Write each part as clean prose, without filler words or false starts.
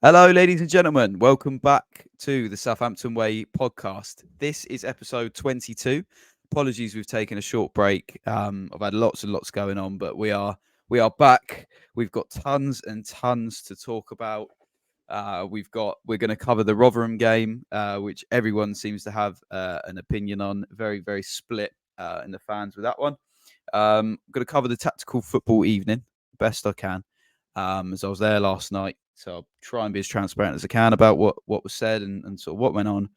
Hello, ladies and gentlemen. Welcome back to the Southampton Way podcast. This is episode 22. Apologies, we've taken a short break. I've had lots and lots going on, but we are back. We've got tons and tons to talk about. We're going to cover the Rotherham game, which everyone seems to have an opinion on. Very very split in the fans with that one. I'm going to cover the tactical football evening best I can, as I was there last night. So I'll try and be as transparent as I can about what was said and sort of what went on.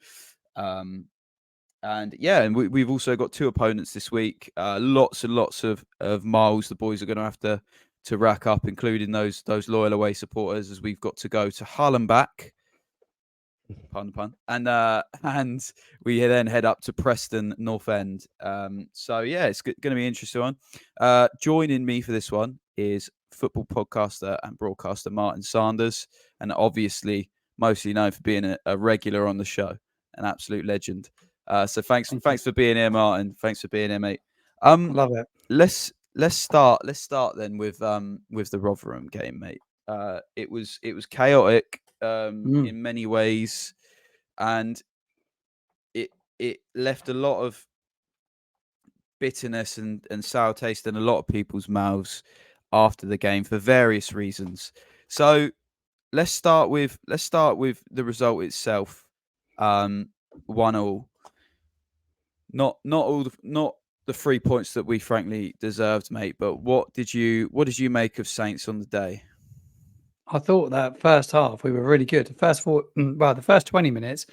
And we've also got two opponents this week. Lots and lots of miles the boys are going to have to rack up, including those loyal away supporters, as we've got to go to Hull and back. Pun, and we then head up to Preston North End. So yeah, it's going to be an interesting one. Joining me for this one is football podcaster and broadcaster Martin Sanders, and obviously mostly known for being a regular on the show, an absolute legend. So thanks for being here, Martin. Thanks for being here, mate. Love it. Let's start then with the Rotherham game, mate. It was chaotic in many ways, and it left a lot of bitterness and sour taste in a lot of people's mouths after the game for various reasons. So let's start with the result itself. 1-1. Not the 3 points that we frankly deserved, mate. But what did you make of Saints on the day? I thought that first half we were really good. The first 20 minutes,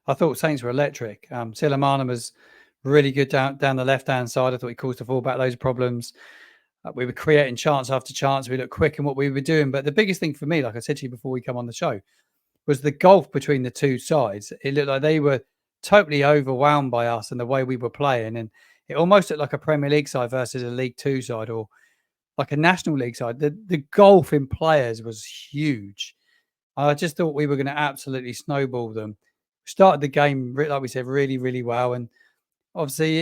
I thought Saints were electric. Silamana was really good down the left hand side. I thought he caused the fullback loads of problems. We were creating chance after chance. We looked quick in what we were doing. But the biggest thing for me, like I said to you before we come on the show, was the gulf between the two sides. It looked like they were totally overwhelmed by us and the way we were playing, and it almost looked like a Premier League side versus a League Two side, or like a National League side. The gulf in players was huge. I just thought we were going to absolutely snowball them. Started the game, like we said, really, really well. And obviously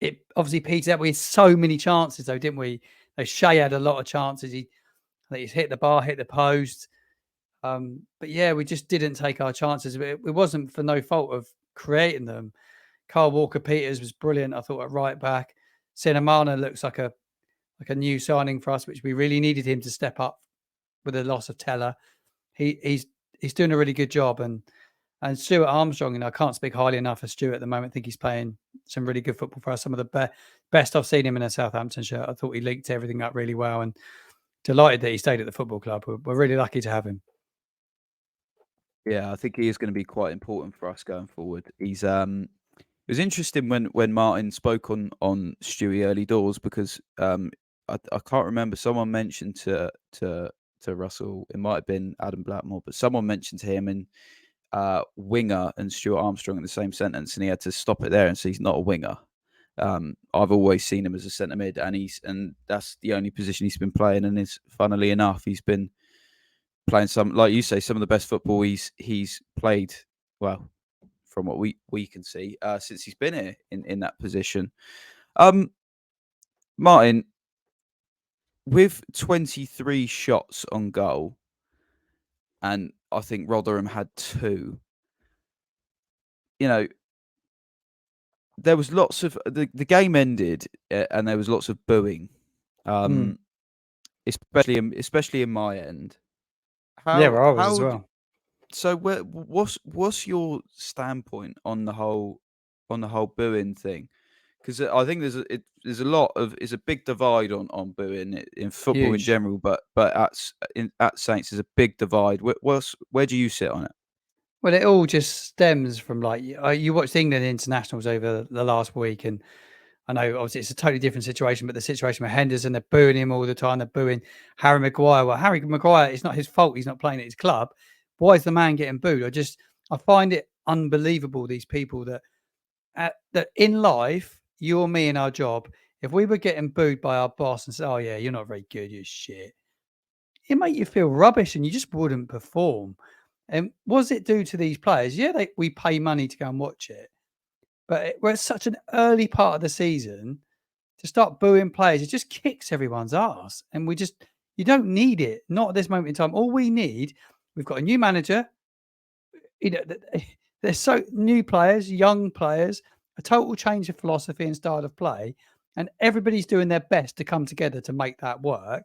it obviously petered out. We had so many chances though, didn't we? Shea had a lot of chances. He's hit the bar, hit the post. But yeah, we just didn't take our chances. It wasn't for no fault of creating them. Carl Walker-Peters was brilliant, I thought, at right back. Sinamana looks like a new signing for us, which we really needed him to step up with the loss of Teller. He's doing a really good job. And Stuart Armstrong, I can't speak highly enough of Stuart at the moment. I think he's playing some really good football for us. Some of the best I've seen him in a Southampton shirt. I thought he linked everything up really well, and delighted that he stayed at the football club. We're really lucky to have him. Yeah, I think he is going to be quite important for us going forward. He's it was interesting when Martin spoke on Stewie early doors, because I can't remember, someone mentioned to Russell, it might have been Adam Blackmore, but someone mentioned to him in winger and Stuart Armstrong in the same sentence, and he had to stop it there and say he's not a winger. I've always seen him as a centre mid, and that's the only position he's been playing. And funnily enough, he's been playing some, like you say, some of the best football he's played. Well, from what we can see, since he's been here in that position. Martin, with 23 shots on goal, and I think Rotherham had 2. There was lots of the game ended, and there was lots of booing, especially in my end. Where I was as well. So what's your standpoint on the whole booing thing? Because I think there's a lot of, it's a big divide on booing in football Huge. in general, but at Saints there's a big divide. Where do you sit on it? Well, it all just stems from, like, you watched England internationals over the last week, and I know obviously it's a totally different situation, but the situation with Henderson, they're booing him all the time. They're booing Harry Maguire. Well, Harry Maguire, it's not his fault. He's not playing at his club. Why is the man getting booed? I find it unbelievable, these people that in life, you or me in our job, if we were getting booed by our boss and say, "Oh yeah, you're not very good, you're shit," it make you feel rubbish and you just wouldn't perform. And was it due to these players? Yeah, we pay money to go and watch it, but we're at such an early part of the season to start booing players. It just kicks everyone's ass, and you don't need it. Not at this moment in time. All we need, we've got a new manager. There's so new players, young players, a total change of philosophy and style of play, and everybody's doing their best to come together to make that work.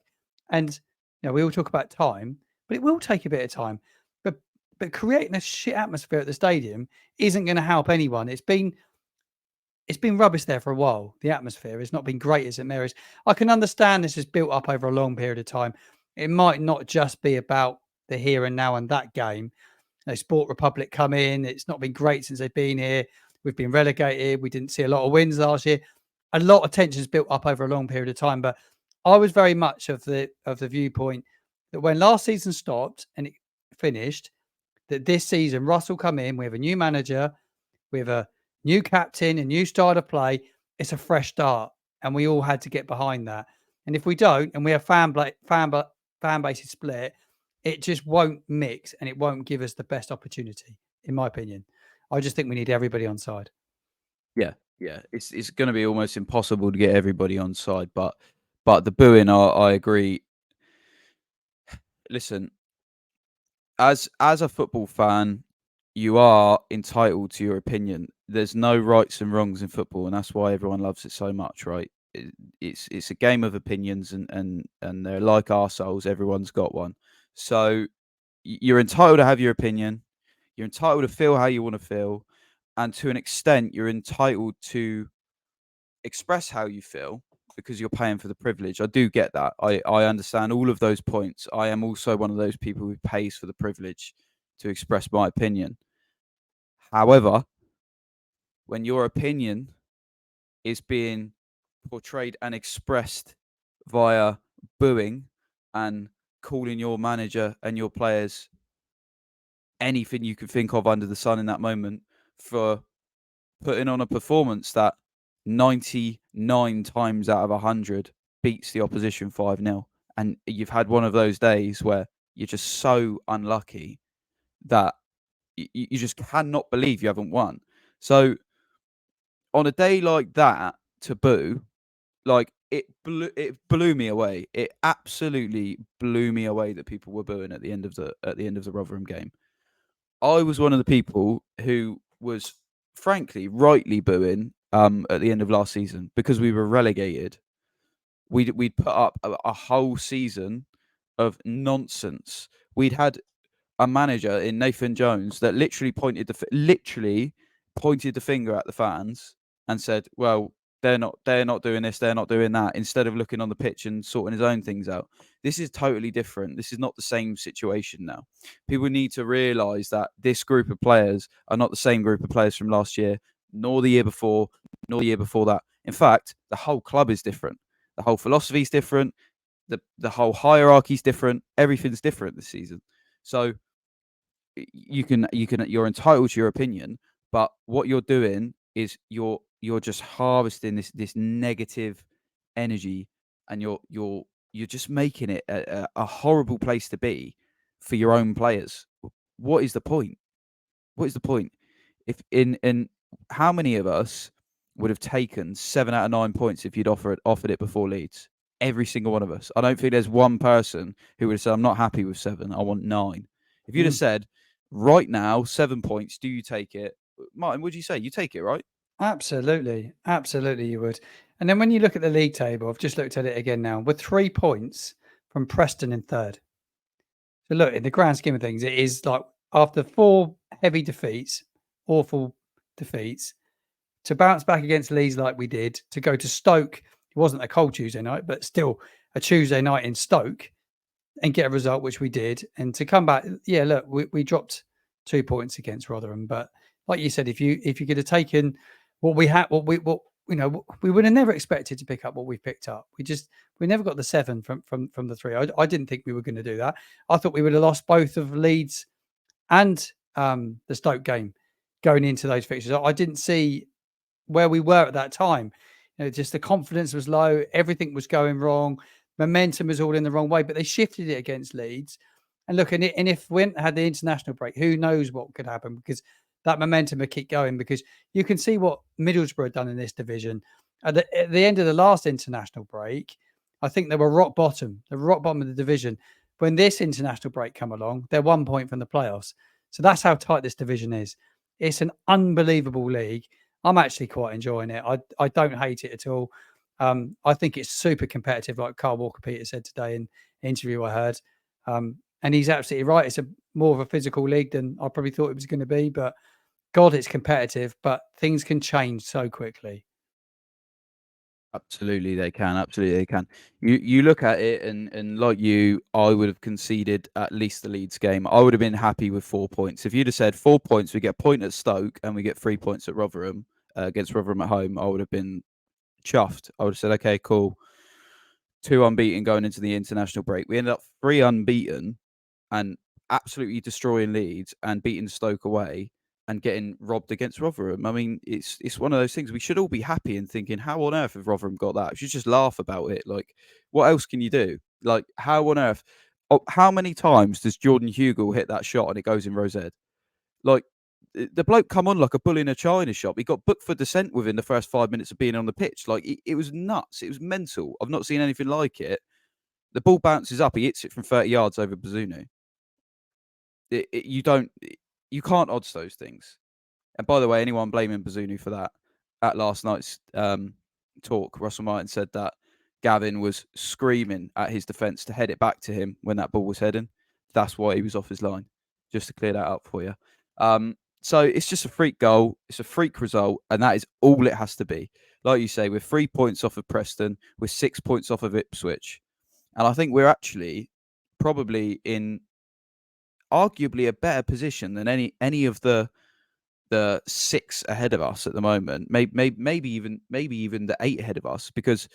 And we all talk about time, but it will take a bit of time. But creating a shit atmosphere at the stadium isn't going to help anyone. It's been rubbish there for a while. The atmosphere has not been great as it merits. I can understand this is built up over a long period of time. It might not just be about the here and now and that game. Sport Republic come in. It's not been great since they've been here. We've been relegated. We didn't see a lot of wins last year. A lot of tensions built up over a long period of time. But I was very much of the viewpoint that when last season stopped and it finished, that this season Russell come in. We have a new manager. We have a new captain, a new style of play. It's a fresh start, and we all had to get behind that. And if we don't, and we have fan bases split, it just won't mix, and it won't give us the best opportunity, in my opinion. I just think we need everybody on side. Yeah. It's going to be almost impossible to get everybody on side, but the booing, I agree. Listen, as a football fan, you are entitled to your opinion. There's no rights and wrongs in football, and that's why everyone loves it so much, right? It's a game of opinions, and they're like arseholes. Everyone's got one. So you're entitled to have your opinion. You're entitled to feel how you want to feel, and to an extent, you're entitled to express how you feel because you're paying for the privilege. I do get that. I understand all of those points. I am also one of those people who pays for the privilege to express my opinion. However, when your opinion is being portrayed and expressed via booing and calling your manager and your players anything you could think of under the sun in that moment for putting on a performance that 99 times out of 100 beats the opposition 5-0, and you've had one of those days where you're just so unlucky that you just cannot believe you haven't won. So on a day like that, to boo, like it blew me away. It absolutely blew me away that people were booing at the end of the Rotherham game. I was one of the people who was frankly rightly booing at the end of last season because we were relegated. We'd put up a whole season of nonsense. We'd had a manager in Nathan Jones that literally pointed the finger at the fans and said, "Well, they're not doing this, they're not doing that," instead of looking on the pitch and sorting his own things out. This is totally different. This is not the same situation now. People need to realise that this group of players are not the same group of players from last year, nor the year before, nor the year before that. In fact, the whole club is different. The whole philosophy is different. The whole hierarchy is different. Everything's different this season. So you're entitled to your opinion, but what you're doing is you're just harvesting this negative energy, and you're just making it a horrible place to be for your own players. What is the point? What is the point? If in how many of us would have taken 7 out of 9 points if you'd offered it before Leeds? Every single one of us. I don't think there's one person who would have said, "I'm not happy with 7. I want 9." If you'd have said, "Right now, 7 points, do you take it?" Martin, would you say you take it, right? Absolutely. Absolutely, you would. And then when you look at the league table, I've just looked at it again now, with 3 points from Preston in third. So look, in the grand scheme of things, it is like after 4 heavy defeats, awful defeats, to bounce back against Leeds like we did, to go to Stoke. It wasn't a cold Tuesday night, but still a Tuesday night in Stoke, and get a result, which we did. And to come back, yeah, look, we dropped 2 points against Rotherham, but like you said, if you could have taken what we had, we would have never expected to pick up what we picked up. We never got the 7 from the 3. I didn't think we were going to do that. I thought we would have lost both of Leeds and the Stoke game going into those fixtures. I didn't see where we were at that time. Just the confidence was low. Everything was going wrong. Momentum was all in the wrong way, but they shifted it against Leeds. And look, and if we hadn't had the international break, who knows what could happen, because that momentum would keep going, because you can see what Middlesbrough had done in this division. At the end of the last international break, I think they were rock bottom. They were rock bottom of the division. when this international break come along, they're 1 point from the playoffs. So that's how tight this division is. It's an unbelievable league. I'm actually quite enjoying it. I don't hate it at all. I think it's super competitive, like Carl Walker-Peters said today in the interview I heard. And he's absolutely right. It's more of a physical league than I probably thought it was going to be. But God, it's competitive, but things can change so quickly. Absolutely, they can. Absolutely, they can. You look at it, and like you, I would have conceded at least the Leeds game. I would have been happy with 4 points. If you'd have said 4 points, we get a point at Stoke and we get 3 points at Rotherham against Rotherham at home, I would have been chuffed. I would have said, okay, cool. 2 unbeaten going into the international break. We ended up 3 unbeaten and absolutely destroying Leeds and beating Stoke away and getting robbed against Rotherham. I mean, it's one of those things we should all be happy and thinking, how on earth have Rotherham got that? We should just laugh about it. Like, what else can you do? Like, how on earth? Oh, how many times does Jordan Hugill hit that shot and it goes in Rosette? Like, the bloke come on like a bull in a china shop. He got booked for dissent within the first 5 minutes of being on the pitch. Like, it was nuts. It was mental. I've not seen anything like it. The ball bounces up. He hits it from 30 yards over Bazunu. You can't odds those things. And by the way, anyone blaming Bazunu for that, at last night's talk, Russell Martin said that Gavin was screaming at his defence to head it back to him when that ball was heading. That's why he was off his line, just to clear that up for you. So it's just a freak goal. It's a freak result, and that is all it has to be. Like you say, we're 3 points off of Preston. We're 6 points off of Ipswich. And I think we're actually probably in arguably a better position than any of the 6 ahead of us at the moment. Maybe even the 8 ahead of us, because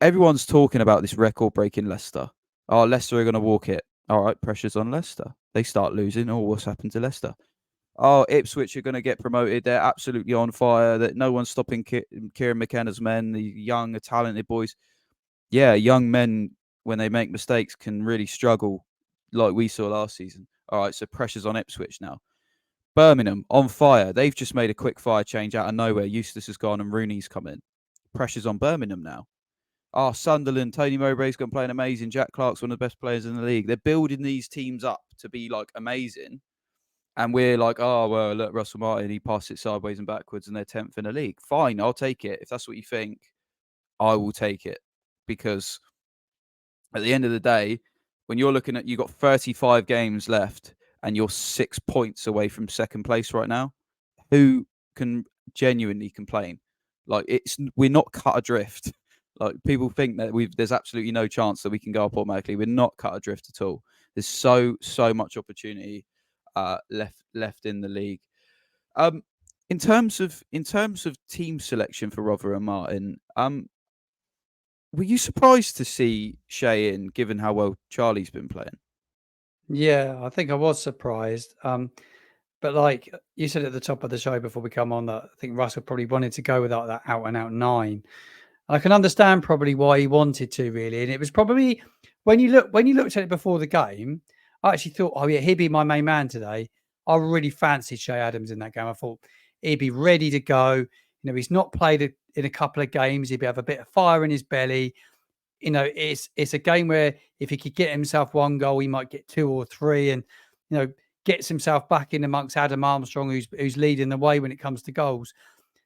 everyone's talking about this record-breaking Leicester. Oh, Leicester are going to walk it. All right, pressure's on Leicester. They start losing. Oh, what's happened to Leicester? Oh, Ipswich are going to get promoted. They're absolutely on fire. That no one's stopping Kieran McKenna's men, the young, talented boys. Yeah, young men, when they make mistakes, can really struggle, like we saw last season. All right, so pressure's on Ipswich now. Birmingham on fire. They've just made a quick fire change out of nowhere. Eustace has gone and Rooney's come in. Pressure's on Birmingham now. Oh, Sunderland, Tony Mowbray's going to play an amazing. Jack Clark's one of the best players in the league. They're building these teams up to be like amazing. And we're like, oh, well, look, Russell Martin, he passed it sideways and backwards and they're 10th in the league. Fine, I'll take it. If that's what you think, I will take it. Because at the end of the day, when you're looking at, you've got 35 games left and you're 6 points away from second place right now, who can genuinely complain? Like, we're not cut adrift. Like, people think that there's absolutely no chance that we can go up automatically. We're not cut adrift at all. There's so much opportunity left in the league. In terms of team selection for Rotherham, Martin, were you surprised to see Shea in, given how well Charlie's been playing? Yeah, I think I was surprised. But like you said at the top of the show before we come on, that I think Russell probably wanted to go with that out and out 9. I can understand probably why he wanted to, really. And it was probably when you looked at it before the game, I actually thought, oh yeah, he'd be my main man today. I really fancied Shea Adams in that game. I thought he'd be ready to go. You know, he's not played in a couple of games. He'd have a bit of fire in his belly. You know, it's a game where if he could get himself 1 goal, he might get 2 or 3, and you know, gets himself back in amongst Adam Armstrong, who's leading the way when it comes to goals.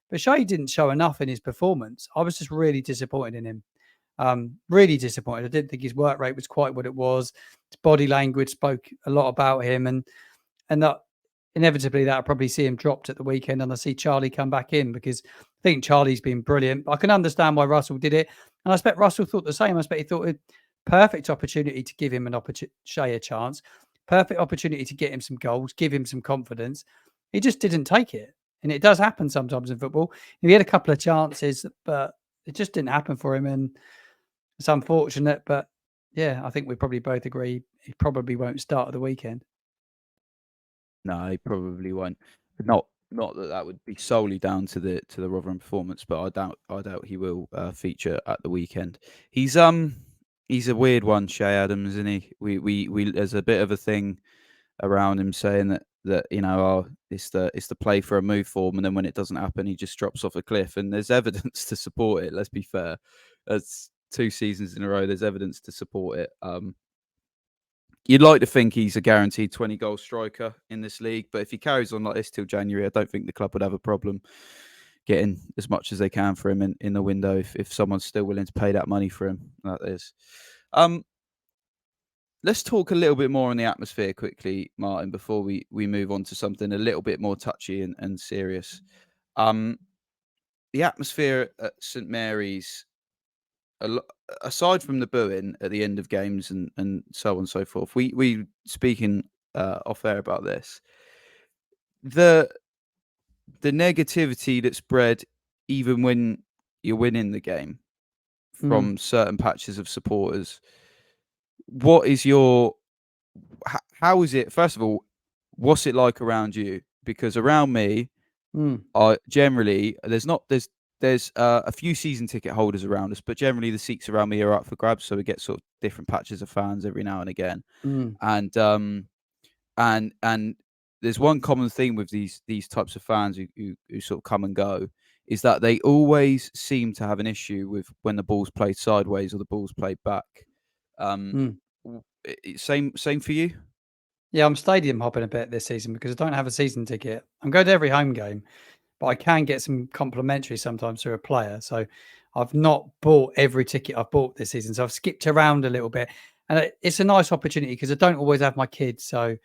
But Shea didn't show enough in his performance. I was just really disappointed in him. Really disappointed. I didn't think his work rate was quite what it was. His body language spoke a lot about him, and that inevitably that'll probably see him dropped at the weekend, and I see Charlie come back in because I think Charlie's been brilliant. I can understand why Russell did it, and I expect Russell thought the same. I expect he thought it perfect opportunity to give him Shea a chance, perfect opportunity to get him some goals, give him some confidence. He just didn't take it. And it does happen sometimes in football. He had a couple of chances, but it just didn't happen for him. And it's unfortunate. But yeah, I think we probably both agree he probably won't start at the weekend. No, he probably won't. Not that would be solely down to the Rotherham performance, but I doubt he will feature at the weekend. He's a weird one, Shea Adams, isn't he? We there's a bit of a thing around him saying that you know, oh, it's the play for a move form, and then when it doesn't happen, he just drops off a cliff. And there's evidence to support it. Let's be fair. That's 2 seasons in a row. There's evidence to support it. You'd like to think he's a guaranteed 20-goal striker in this league, but if he carries on like this till January, I don't think the club would have a problem getting as much as they can for him in the window if someone's still willing to pay that money for him. That is. Let's talk a little bit more on the atmosphere quickly, Martin, before we move on to something a little bit more touchy and serious. The atmosphere at St Mary's, aside from the booing at the end of games and so on and so forth, we speaking off air about this. The negativity that's bred even when you're winning the game from certain patches of supporters. What is your how is it? First of all, what's it like around you? Because around me, I generally there's a few season ticket holders around us, but generally the seats around me are up for grabs, so we get sort of different patches of fans every now and again. And there's one common theme with these types of fans who sort of come and go, is that they always seem to have an issue with when the ball's played sideways or the ball's played back. Same for you? Yeah, I'm stadium hopping a bit this season because I don't have a season ticket. I'm going to every home game, but I can get some complimentary sometimes through a player. So I've not bought every ticket I've bought this season. So I've skipped around a little bit. And it's a nice opportunity because I don't always have my kids. So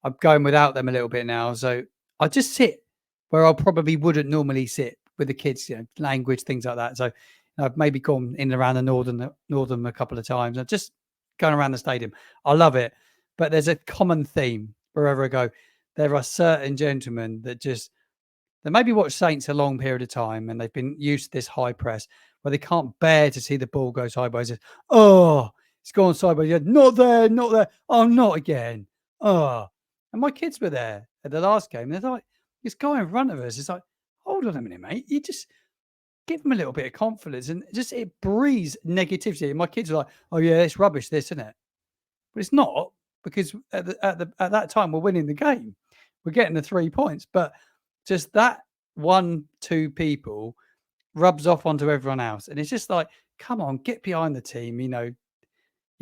I'm going without them a little bit now. So I just sit where I probably wouldn't normally sit with the kids, language, things like that. So I've maybe gone in and around the northern a couple of times. I'm just going around the stadium. I love it. But there's a common theme wherever I go. There are certain gentlemen that they maybe watch Saints a long period of time and they've been used to this high press where they can't bear to see the ball go sideways. Oh, it's gone sideways. Yeah, not there, not there. Oh, not again. Oh. And my kids were there at the last game. They're like, this guy in front of us is like, hold on a minute, mate. You just give them a little bit of confidence and just it breeds negativity. And my kids are like, oh, yeah, it's rubbish, this, isn't it? But it's not because at that time we're winning the game. We're getting the 3 points. But just that 1-2 people rubs off onto everyone else. And it's just like, come on, get behind the team. You're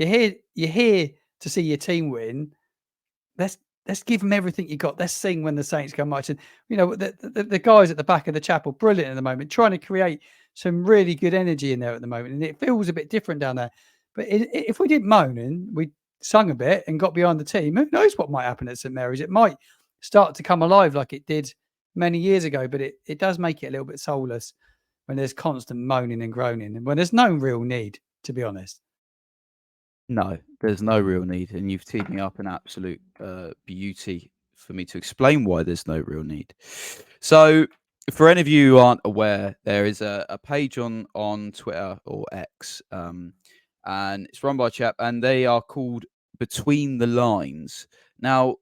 here to see your team win. Let's give them everything you got. Let's sing when the Saints come march. And the guys at the back of the chapel, brilliant at the moment, trying to create some really good energy in there at the moment. And it feels a bit different down there. But if we didn't moan and we sung a bit and got behind the team, who knows what might happen at St Mary's? It might start to come alive like it did many years ago, but it does make it a little bit soulless when there's constant moaning and groaning and when there's no real need, to be honest. No, there's no real need, and you've teed me up an absolute beauty for me to explain why there's no real need. So, for any of you who aren't aware, there is a page on Twitter or X, and it's run by a chap, and they are called Between the Lines. Now,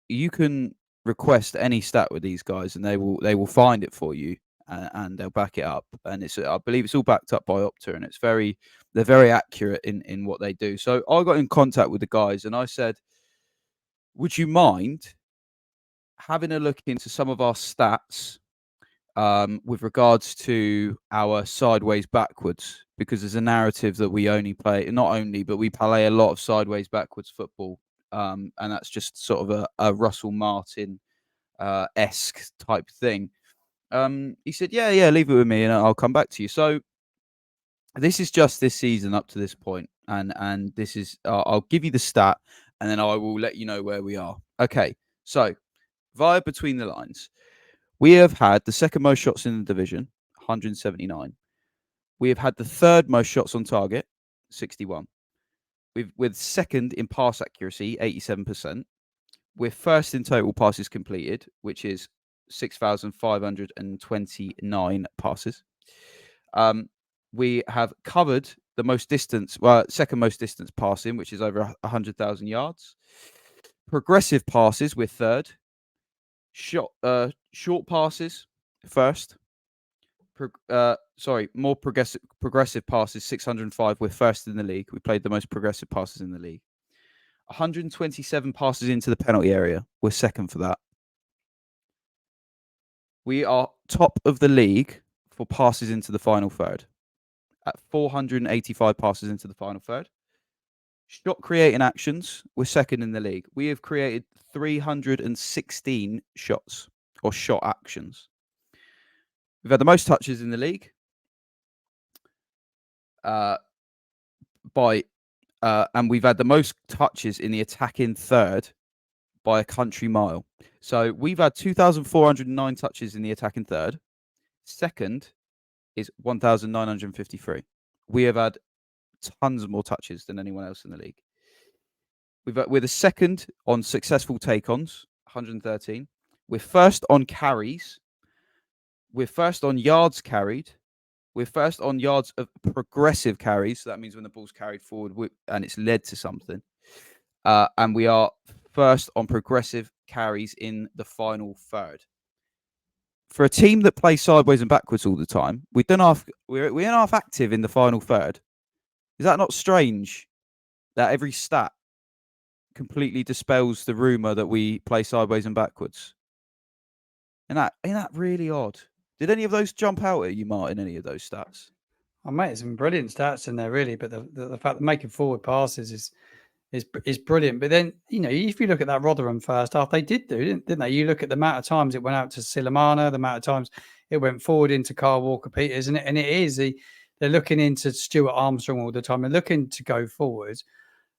you can request any stat with these guys, and they will find it for you, and they'll back it up. And I believe it's all backed up by Opta, and they're very accurate in what they do. So I got in contact with the guys, and I said, would you mind having a look into some of our stats with regards to our sideways backwards? Because there's a narrative that we but we play a lot of sideways backwards football. And that's just sort of a Russell Martin esque type thing. He said, yeah, leave it with me and I'll come back to you. So this is just this season up to this point, and this is I'll give you the stat, and then I will let you know where we are. Okay, so via Between the Lines, we have had the second most shots in the division, 179. We have had the third most shots on target, 61. With second in pass accuracy, 87%. We're first in total passes completed, which is 6,529 passes. We have covered the most distance, second most distance passing, which is over 100,000 yards. Progressive passes, we're third. Short passes, first. More progressive passes, 605. We're first in the league. We played the most progressive passes in the league. 127 passes into the penalty area. We're second for that. We are top of the league for passes into the final third at 485 passes into the final third. Shot creating actions, we're second in the league. We have created 316 shots or shot actions. We've had the most touches in the league and we've had the most touches in the attacking third by a country mile. So we've had 2,409 touches in the attacking third. Second is 1,953. We have had tons more touches than anyone else in the league. We're the second on successful take-ons, 113. We're first on carries. We're first on yards carried. We're first on yards of progressive carries. So that means when the ball's carried forward and it's led to something. And we are first on progressive carries in the final third. For a team that plays sideways and backwards all the time, we're half active in the final third. Is that not strange that every stat completely dispels the rumor that we play sideways and backwards? And ain't that really odd? Did any of those jump out at you, Martin? Any of those stats? I mate, some brilliant stats in there, really. But the fact that making forward passes is brilliant. But then, if you look at that Rotherham first half, they didn't they? You look at the amount of times it went out to Silamana, the amount of times it went forward into Carl Walker-Peters, and it is they're looking into Stuart Armstrong all the time. They're looking to go forward.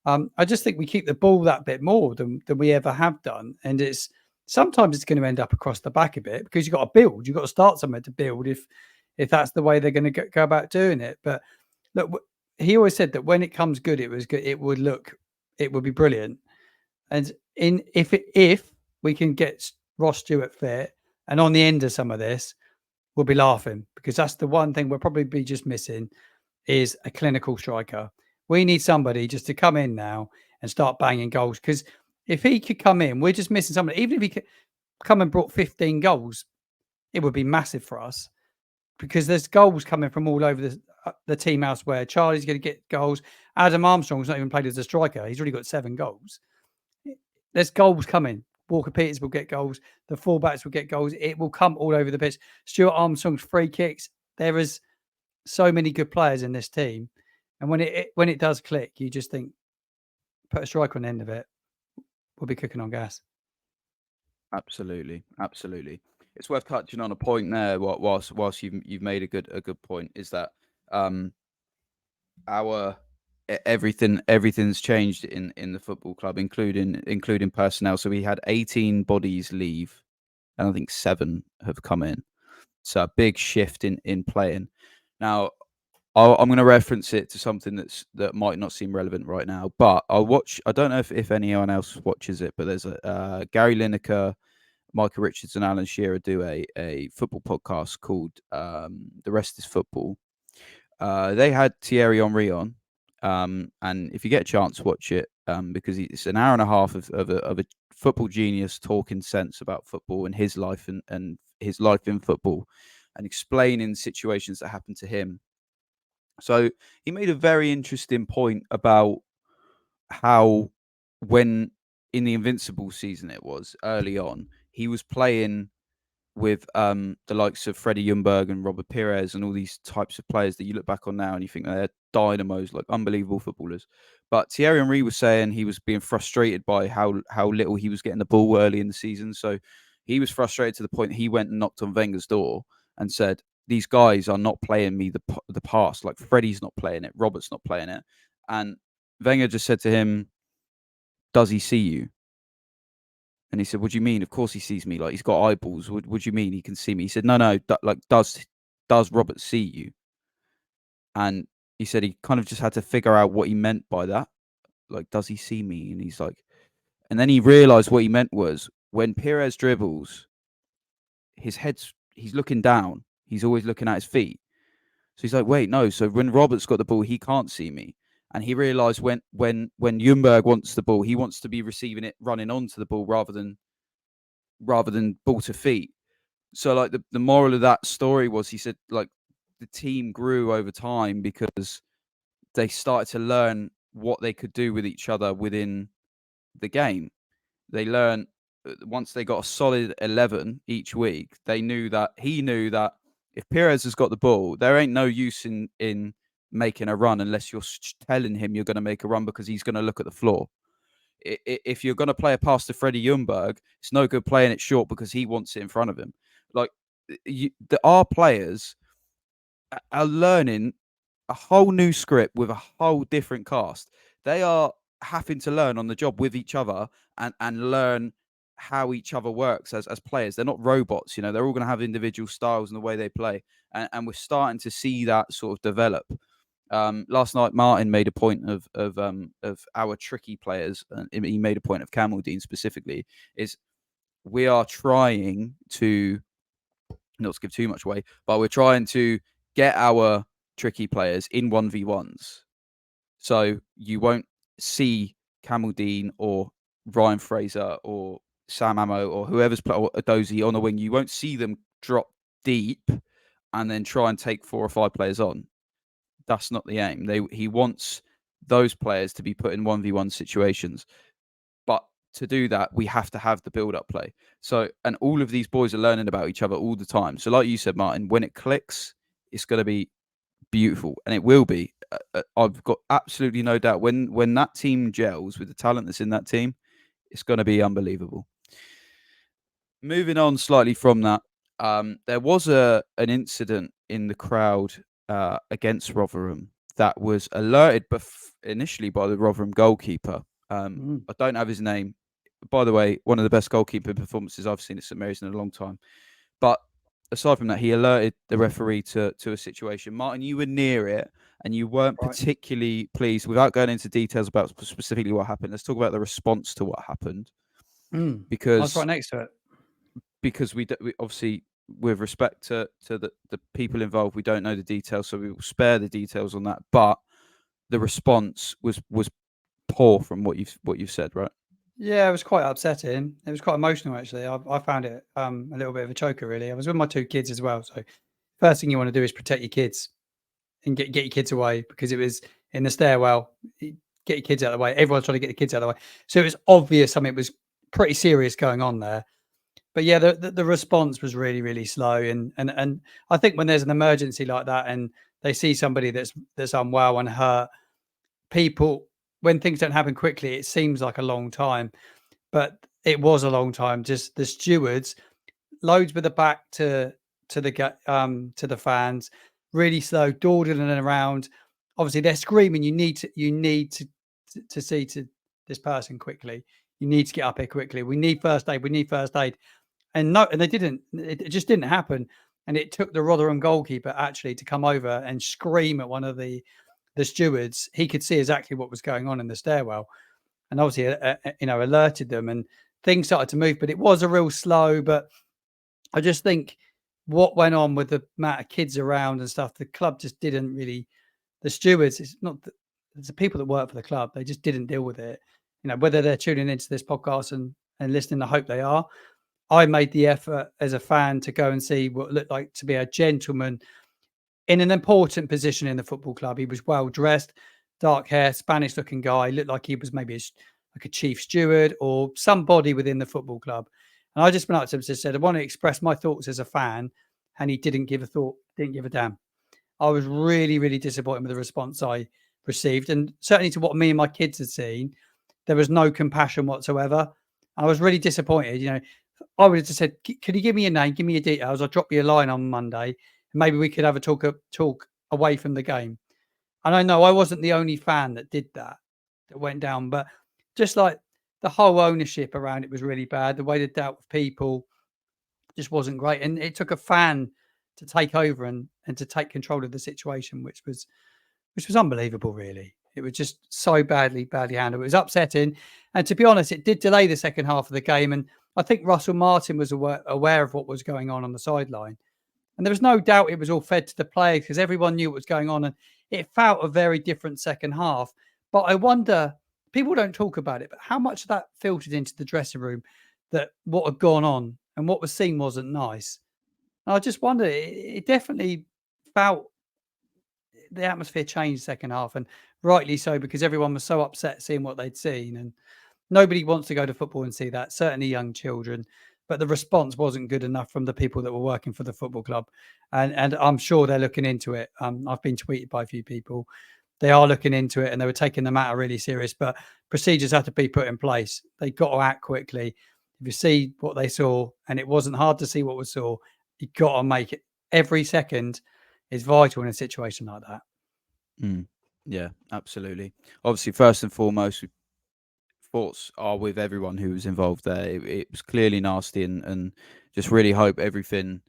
I just think we keep the ball that bit more than we ever have done, and sometimes it's going to end up across the back a bit because you've got to build. You've got to start somewhere to build if that's the way they're going to go about doing it. But look, he always said that when it comes good, it was good. It would be brilliant. And if we can get Ross Stewart fit and on the end of some of this, we'll be laughing, because that's the one thing we'll probably be just missing is a clinical striker. We need somebody just to come in now and start banging goals, because if he could come in, we're just missing somebody. Even if he could come and brought 15 goals, it would be massive for us, because there's goals coming from all over the team elsewhere. Charlie's going to get goals. Adam Armstrong's not even played as a striker. He's already got 7 goals. There's goals coming. Walker-Peters will get goals. The fullbacks will get goals. It will come all over the pitch. Stuart Armstrong's free kicks. There is so many good players in this team. And when it does click, you just think, put a striker on the end of it, we'll be cooking on gas. Absolutely. It's worth touching on a point there. Whilst you've made a good point, is that everything's changed in the football club, including personnel. So we had 18 bodies leave, and I think 7 have come in. So a big shift in playing. Now, I'm going to reference it to something that might not seem relevant right now, but I don't know if anyone else watches it, but there's a Gary Lineker, Michael Richards, and Alan Shearer do a football podcast called The Rest is Football. They had Thierry Henry on, and if you get a chance, watch it, because it's an hour and a half of a football genius talking sense about football and his life and his life in football, and explaining situations that happened to him. So he made a very interesting point about how, when in the Invincible season it was early on, he was playing with the likes of Freddie Ljungberg and Robert Pires and all these types of players that you look back on now and you think they're dynamos, like unbelievable footballers. But Thierry Henry was saying he was being frustrated by how little he was getting the ball early in the season. So he was frustrated to the point he went and knocked on Wenger's door and said, these guys are not playing me the pass. Like, Freddie's not playing it, Robert's not playing it. And Wenger just said to him, does he see you? And he said, what do you mean? Of course he sees me. Like, he's got eyeballs. What do you mean he can see me? He said, no. Does Robert see you? And he said he kind of just had to figure out what he meant by that. Like, does he see me? And he's like, and then he realized what he meant was, when Pires dribbles, he's looking down. He's always looking at his feet. So he's like, wait, no. So when Robert's got the ball, he can't see me. And he realised when Ljungberg wants the ball, he wants to be receiving it, running onto the ball rather than ball to feet. So, like, the moral of that story was, he said, like, the team grew over time because they started to learn what they could do with each other within the game. They learned, once they got a solid 11 each week, he knew that if Pires has got the ball, there ain't no use in making a run unless you're telling him you're going to make a run, because he's going to look at the floor. If you're going to play a pass to Freddie Ljungberg, it's no good playing it short because he wants it in front of him. Like, our players are learning a whole new script with a whole different cast. They are having to learn on the job with each other and learn how each other works as players. They're not robots, they're all going to have individual styles in the way they play. And we're starting to see that sort of develop. Last night, Martin made a point of our tricky players, and he made a point of Camaldine specifically, is we are trying to, not to give too much away, but we're trying to get our tricky players in 1v1s. So you won't see Camaldine or Ryan Fraser or Sam Ammo or whoever's playing a Dozy on a wing. You won't see them drop deep and then try and take 4 or 5 players on. That's not the aim. He wants those players to be put in 1v1 situations. But to do that, we have to have the build-up play. So, and all of these boys are learning about each other all the time. So like you said, Martin, when it clicks, it's going to be beautiful, and it will be. I've got absolutely no doubt when that team gels with the talent that's in that team, it's going to be unbelievable. Moving on slightly from that, there was an incident in the crowd against Rotherham that was alerted initially by the Rotherham goalkeeper. I don't have his name. By the way, one of the best goalkeeper performances I've seen at St Mary's in a long time. But aside from that, he alerted the referee to a situation. Martin, you were near it, and you weren't particularly pleased. Without going into details about specifically what happened, let's talk about the response to what happened. Because I was right next to it. Because we obviously, with respect to the people involved, we don't know the details, so we will spare the details on that. But the response was poor from what you've said, right? Yeah, it was quite upsetting. It was quite emotional, actually. I found it a little bit of a choker, really. I was with my 2 kids as well. So first thing you want to do is protect your kids and get your kids away, because it was in the stairwell. Get your kids out of the way. Everyone's trying to get the kids out of the way. So it was obvious something was pretty serious going on there. But yeah, the response was really, really slow. And I think when there's an emergency like that and they see somebody that's unwell and hurt, people, when things don't happen quickly, it seems like a long time, but it was a long time. Just the stewards, loads with the back to the fans, really slow, dawdling around. Obviously, they're screaming, "You need to see to this person quickly. You need to get up here quickly. We need first aid. We need first aid." And they didn't. It just didn't happen. And it took the Rotherham goalkeeper actually to come over and scream at one of the stewards. He could see exactly what was going on in the stairwell, and obviously, alerted them, and things started to move. But it was a real slow. But I just think what went on with the amount of kids around and stuff, the club just didn't really. The stewards, it's not it's the people that work for the club. They just didn't deal with it. Whether they're tuning into this podcast and listening, I hope they are. I made the effort as a fan to go and see what looked like to be a gentleman in an important position in the football club. He was well dressed, dark hair, Spanish looking guy. Looked like he was maybe like a chief steward or somebody within the football club. And I just went up to him and said, I want to express my thoughts as a fan. And he didn't give a damn. I was really, really disappointed with the response I received. And certainly to what me and my kids had seen, there was no compassion whatsoever. I was really disappointed. I would have just said, "Can you give me your name? Give me your details. I'll drop you a line on Monday, and maybe we could have a talk away from the game." And I know I wasn't the only fan that did that went down, but just like the whole ownership around it was really bad. The way they dealt with people just wasn't great, and it took a fan to take over and to take control of the situation, which was unbelievable. Really, it was just so badly handled. It was upsetting, and to be honest, it did delay the second half of the game. And I think Russell Martin was aware of what was going on the sideline. And there was no doubt it was all fed to the players because everyone knew what was going on. And it felt a very different second half. But I wonder, people don't talk about it, but how much of that filtered into the dressing room, that what had gone on and what was seen wasn't nice. And I just wonder, it definitely felt the atmosphere changed second half, and rightly so, because everyone was so upset seeing what they'd seen. And nobody wants to go to football and see that, certainly young children. but the response wasn't good enough from the people that were working for the football club, and I'm sure they're looking into it. I've been tweeted by a few people. They are looking into it and they were taking the matter really serious, but procedures have to be put in place. They got to act quickly. If you see what they saw, and it wasn't hard to see what was saw, you got to make it. Every second is vital in a situation like that. Mm. Yeah, absolutely. Obviously, first and foremost, thoughts are with everyone who was involved there. It was clearly nasty, and just really hope everything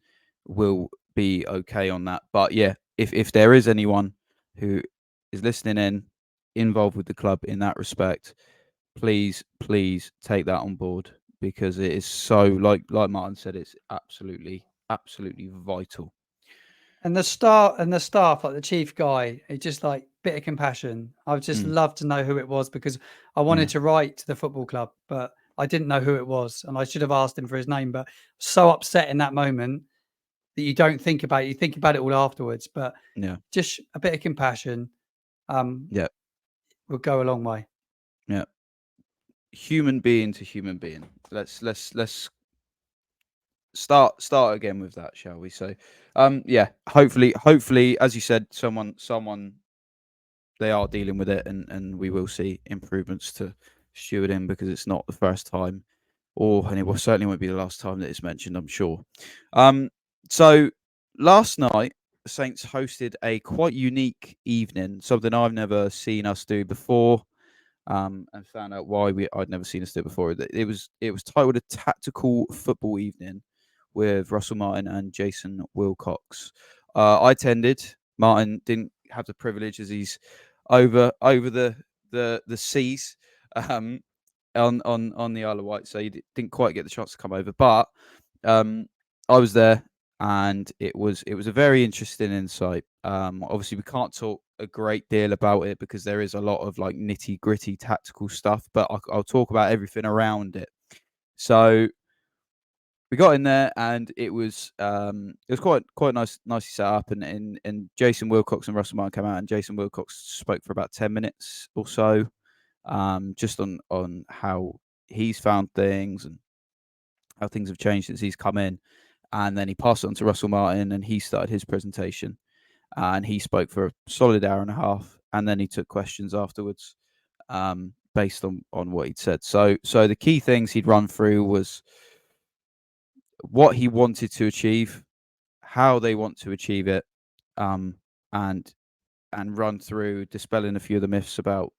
will be okay on that. But yeah, if there is anyone who is listening involved with the club in that respect, please take that on board, because it is so, like Martin said, it's absolutely vital. And the staff, like the chief guy, it just like bit of compassion. I would just Mm, love to know who it was, because I yeah, wanted to write to the football club, but I didn't know who it was, and I should have asked him for his name. But so upset in that moment that you don't think about it. You think about it all afterwards. But yeah, just a bit of compassion um, yeah, would go a long way. yeah. Human being to human being. Let's start again with that, shall we? So, yeah. Hopefully, as you said, someone they are dealing with it, and we will see improvements to stewarding, because it's not the first time, and it will certainly won't be the last time that it's mentioned, I'm sure. Um, so last night, the Saints hosted a quite unique evening, something I've never seen us do before. And found out why I'd never seen us do it before. It was titled a tactical football evening with Russell Martin and Jason Wilcox. I attended. Martin didn't have the privilege, as he's over the seas, um, on the Isle of Wight, so he didn't quite get the chance to come over. But um, I was there, and it was a very interesting insight. Obviously, we can't talk a great deal about it because there is a lot of like nitty gritty tactical stuff, but I'll talk about everything around it. So we got in there, and it was quite nicely set up, and Jason Wilcox and Russell Martin came out, and Jason Wilcox spoke for about 10 minutes or so, just on how he's found things and how things have changed since he's come in. And then he passed it on to Russell Martin, and he started his presentation, and he spoke for a solid hour and a half, and then he took questions afterwards, based on what he'd said. So the key things he'd run through was what he wanted to achieve, how they want to achieve it, um, and run through dispelling a few of the myths about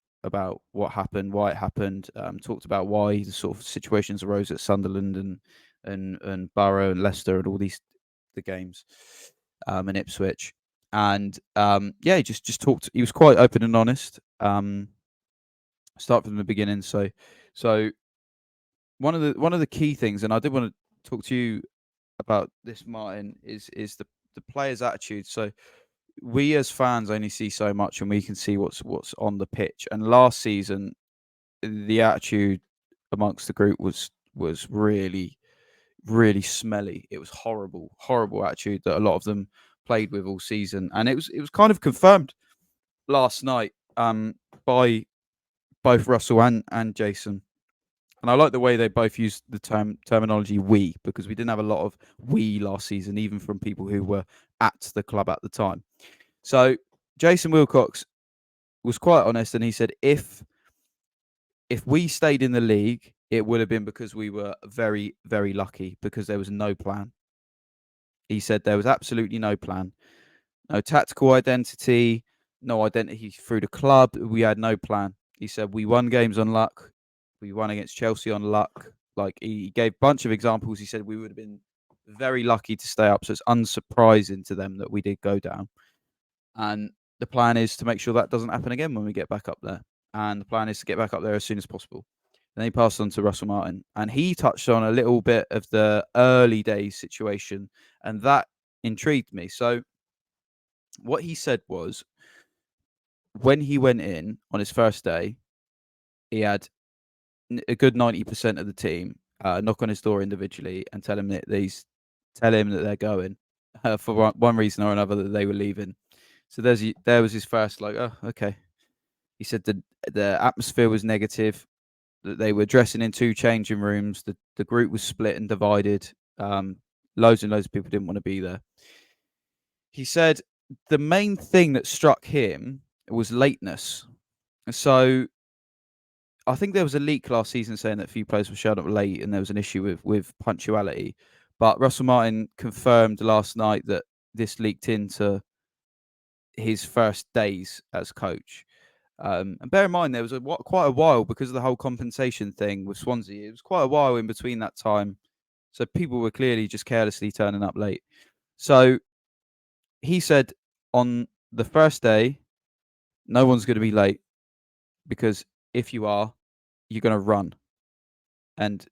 what happened, why it happened. Talked about why the sort of situations arose at Sunderland and Borough and Leicester and all the games, and Ipswich. And yeah, he just talked. He was quite open and honest. Start from the beginning. So one of the key things, and I did want to talk to you about this, Martin, is the players' attitude. So we as fans only see so much, and we can see what's on the pitch. And last season, the attitude amongst the group was really smelly. It was horrible attitude that a lot of them played with all season, and it was kind of confirmed last night, by both Russell and Jason. And I like the way they both used the terminology "we," because we didn't have a lot of "we" last season, even from people who were at the club at the time. So Jason Wilcox was quite honest, and he said if we stayed in the league, it would have been because we were very lucky, because there was no plan. He said there was absolutely no plan, no tactical identity, no identity through the club. We had no plan. He said we won games on luck. We won against Chelsea on luck. Like, he gave a bunch of examples. He said we would have been very lucky to stay up, so it's unsurprising to them that we did go down. And the plan is to make sure that doesn't happen again when we get back up there. And the plan is to get back up there as soon as possible. And then he passed on to Russell Martin, and he touched on a little bit of the early days situation, and that intrigued me. So what he said was, when he went in on his first day, he had a good 90% of the team knock on his door individually and tell him that they're going, for one reason or another, that they were leaving. So there was his first, like, oh, okay. He said the atmosphere was negative. that they were dressing in 2 changing rooms. The group was split and divided. Loads and loads of people didn't want to be there. He said the main thing that struck him was lateness. So I think there was a leak last season saying that a few players were showing up late and there was an issue with punctuality. But Russell Martin confirmed last night that this leaked into his first days as coach. And bear in mind, there was quite a while because of the whole compensation thing with Swansea. It was quite a while in between that time. So people were clearly just carelessly turning up late. So he said on the first day, no one's going to be late because if you are, you're going to run. And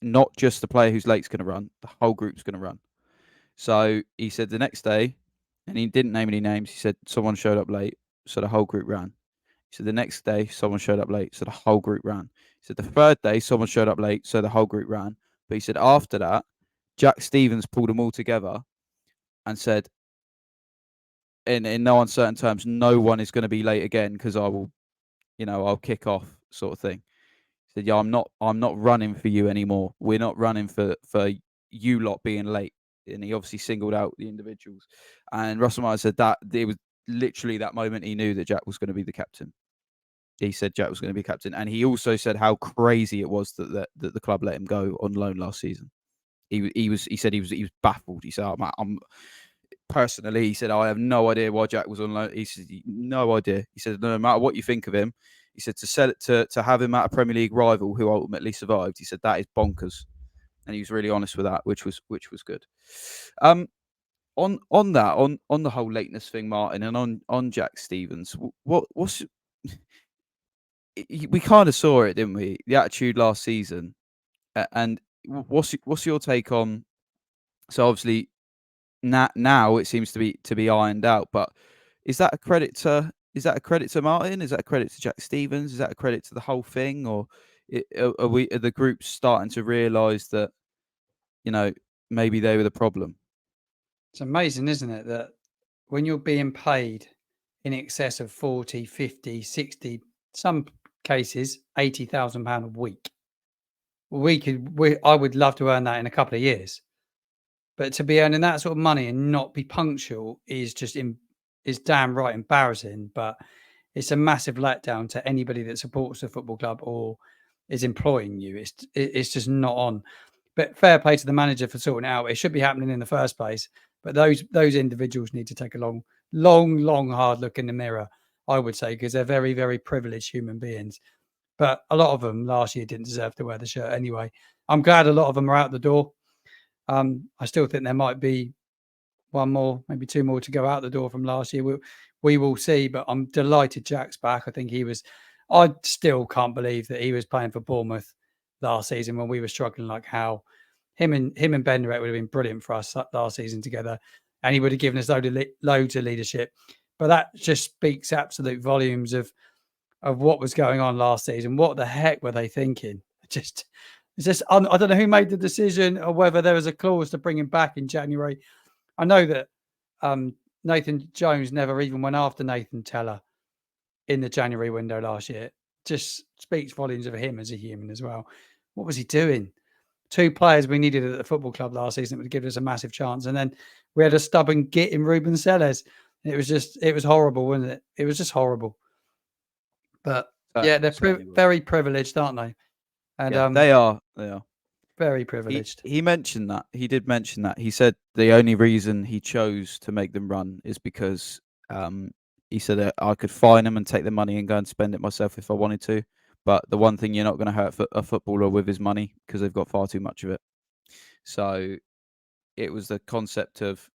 not just the player who's late's going to run, the whole group's going to run. So he said the next day, and he didn't name any names, he said someone showed up late, so the whole group ran. He said the next day, someone showed up late, so the whole group ran. He said the third day, someone showed up late, so the whole group ran. But he said after that, Jack Stevens pulled them all together and said, in no uncertain terms, no one is going to be late again because I will, I'll kick off, sort of thing. He said, yeah, I'm not running for you anymore. We're not running for you lot being late. And he obviously singled out the individuals. And Russell Martin said that it was literally that moment he knew that Jack was going to be the captain. He said Jack was going to be captain, and he also said how crazy it was that the club let him go on loan last season. He said he was baffled. He said, I'm personally, he said, I have no idea why Jack was on loan. He said, no idea. He said, no matter what you think of him, he said to sell it to have him at a Premier League rival who ultimately survived. He said that is bonkers, and he was really honest with that, which was good. On the whole lateness thing, Martin, and on Jack Stevens, what's we kind of saw it, didn't we? The attitude last season, and what's your take on? So obviously now it seems to be ironed out, but is that a credit to Martin? Is that a credit to Jack Stevens? Is that a credit to the whole thing, or are the groups starting to realise that maybe they were the problem? It's amazing, isn't it, that when you're being paid in excess of 40, 50, 60, some cases £80,000 a week, I would love to earn that in a couple of years. But to be earning that sort of money and not be punctual is is damn right embarrassing. But it's a massive letdown to anybody that supports the football club or is employing you. It's just not on. But fair play to the manager for sorting it out. It should be happening in the first place. But those individuals need to take a long, hard look in the mirror, I would say, because they're very, very privileged human beings. But a lot of them last year didn't deserve to wear the shirt anyway. I'm glad a lot of them are out the door. I still think there might be one more, maybe two more to go out the door from last year. We will see, but I'm delighted Jack's back. I think I still can't believe that he was playing for Bournemouth last season when we were struggling like hell. Him and Benderett would have been brilliant for us last season together, and he would have given us loads of leadership. But that just speaks absolute volumes of what was going on last season. What the heck were they thinking? I don't know who made the decision or whether there was a clause to bring him back in January. I know that Nathan Jones never even went after Nathan Teller in the January window last year. Just speaks volumes of him as a human as well. What was he doing? 2 players we needed at the football club last season that would give us a massive chance. And then we had a stubborn git in Ruben Sellers. It was horrible, wasn't it? It was just horrible. But yeah, they're very privileged, aren't they? And yeah, they are. Very privileged. He mentioned that. He did mention that. He said the only reason he chose to make them run is because he said I could fine them and take the money and go and spend it myself if I wanted to. But the one thing you're not going to hurt a footballer with is money because they've got far too much of it. So it was the concept of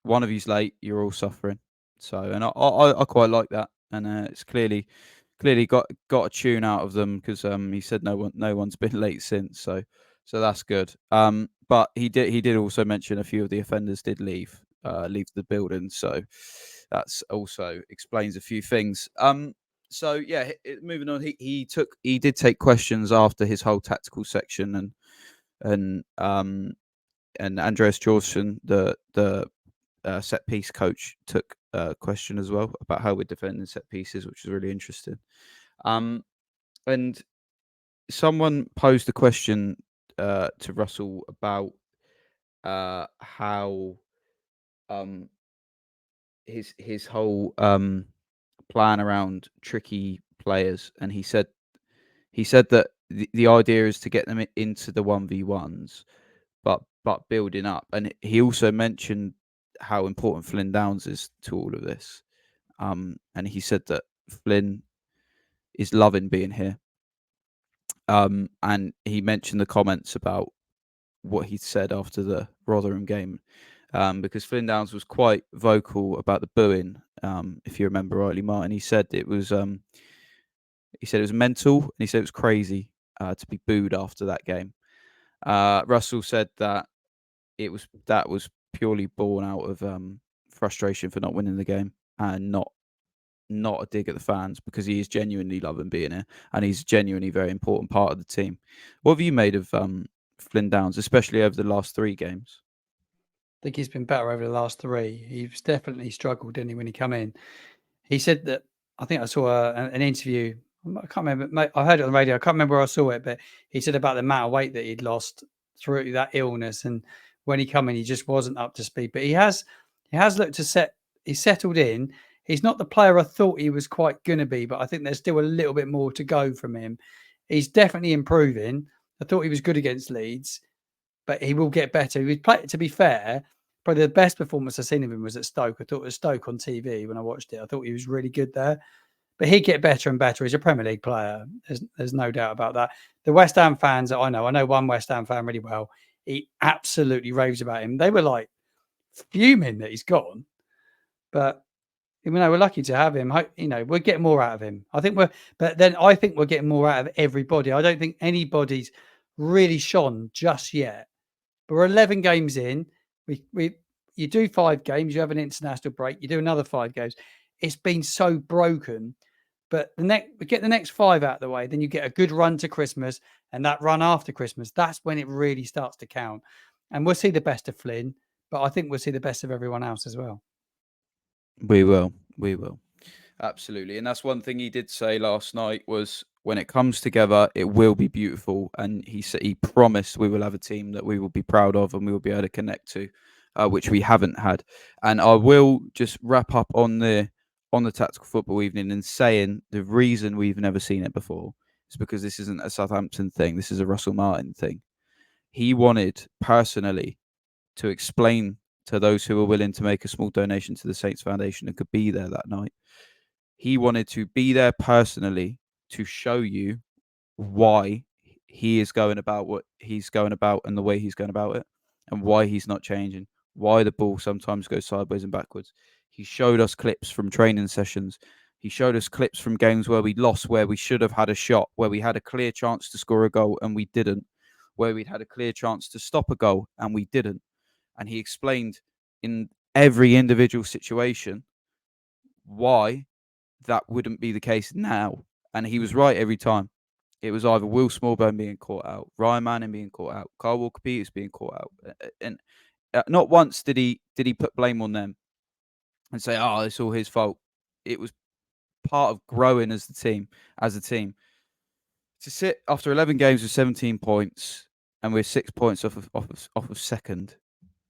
one of you's late, you're all suffering. So, and I quite like that, and it's clearly got a tune out of them because he said no one's been late since. So that's good. But he did also mention a few of the offenders did leave the building. So that's also explains a few things. So yeah, moving on. He did take questions after his whole tactical section, and Andreas Georgsson, the set piece coach, took a question as well about how we're defending set pieces, which is really interesting. And someone posed a question to Russell about how um his whole plan around tricky players, and he said that the idea is to get them into the 1v1s, but building up. And he also mentioned how important Flynn Downs is to all of this. And he said that Flynn is loving being here. And he mentioned the comments about what he said after the Rotherham game, because Flynn Downs was quite vocal about the booing. If you remember rightly, Martin, he said it was mental, and he said it was crazy to be booed after that game. Russell said that that was purely born out of frustration for not winning the game, and not a dig at the fans, because he is genuinely loving being here, and he's genuinely a very important part of the team. What have you made of Flynn Downs, especially over the last 3 games? I think he's been better over the last 3. He's definitely struggled, didn't he, when he come in? He said that, I think I saw an interview. I can't remember. I heard it on the radio. I can't remember where I saw it, but he said about the amount of weight that he'd lost through that illness, and when he come in, he just wasn't up to speed. But he has looked to set. He's settled in. He's not the player I thought he was quite going to be, but I think there's still a little bit more to go from him. He's definitely improving. I thought he was good against Leeds, but he will get better. He played, to be fair, probably the best performance I've seen of him was at Stoke. I thought it was Stoke on TV when I watched it. I thought he was really good there. But he'd get better and better. He's a Premier League player. There's no doubt about that. The West Ham fans that I know one West Ham fan really well. He absolutely raves about him. They were like fuming that he's gone. But we're lucky to have him. We'll get more out of him. I think we're getting more out of everybody. I don't think anybody's really shone just yet. But we're 11 games in. You do 5 games, you have an international break, you do another 5 games. It's been so broken. But we get the next 5 out of the way, then you get a good run to Christmas, and that run after Christmas, that's when it really starts to count. And we'll see the best of Flynn, but I think we'll see the best of everyone else as well. We will. Absolutely. And that's one thing he did say last night, was when it comes together, it will be beautiful. And he promised we will have a team that we will be proud of and we will be able to connect to, which we haven't had. And I will just wrap up on the tactical football evening and saying the reason we've never seen it before is because this isn't a Southampton thing. This is a Russell Martin thing. He wanted personally to explain to those who were willing to make a small donation to the Saints Foundation and could be there that night. He wanted to be there personally to show you why he is going about what he's going about and the way he's going about it, and why he's not changing, why the ball sometimes goes sideways and backwards. He showed us clips from training sessions. He showed us clips from games where we lost, where we should have had a shot, where we had a clear chance to score a goal and we didn't, where we'd had a clear chance to stop a goal and we didn't. And he explained in every individual situation why that wouldn't be the case now. And he was right every time. It was either Will Smallbone being caught out, Ryan Manning being caught out, Kyle Walker-Peters being caught out, and not once did he put blame on them and say, "Oh, it's all his fault." It was part of growing as a team. To sit after 11 games with 17 points and we're 6 points off of second,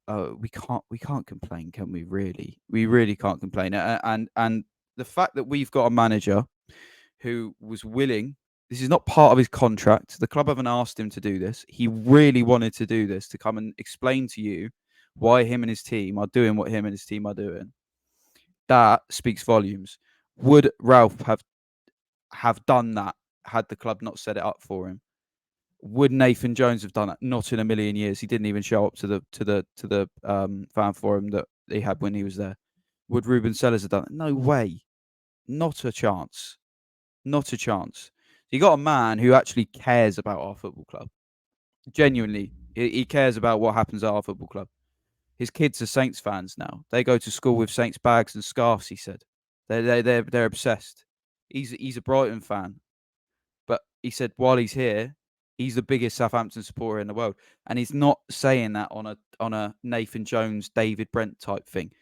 we can't complain, can we? Really, we really can't complain. And the fact that we've got a manager who was willing. This is not part of his contract. The club haven't asked him to do this. He really wanted to do this, to come and explain to you why him and his team are doing what him and his team are doing. That speaks volumes. Would Ralph have done that had the club not set it up for him? Would Nathan Jones have done it? Not in a million years. He didn't even show up to the fan forum that he had when he was there. Would Ruben Sellers have done it? No way. Not a chance. Not a chance. You got a man who actually cares about our football club. Genuinely, he cares about what happens at our football club. His kids are Saints fans now. They go to school with Saints bags and scarves. He said, they're obsessed. He's a Brighton fan, but he said while he's here, he's the biggest Southampton supporter in the world, and he's not saying that on a Nathan Jones, David Brent type thing.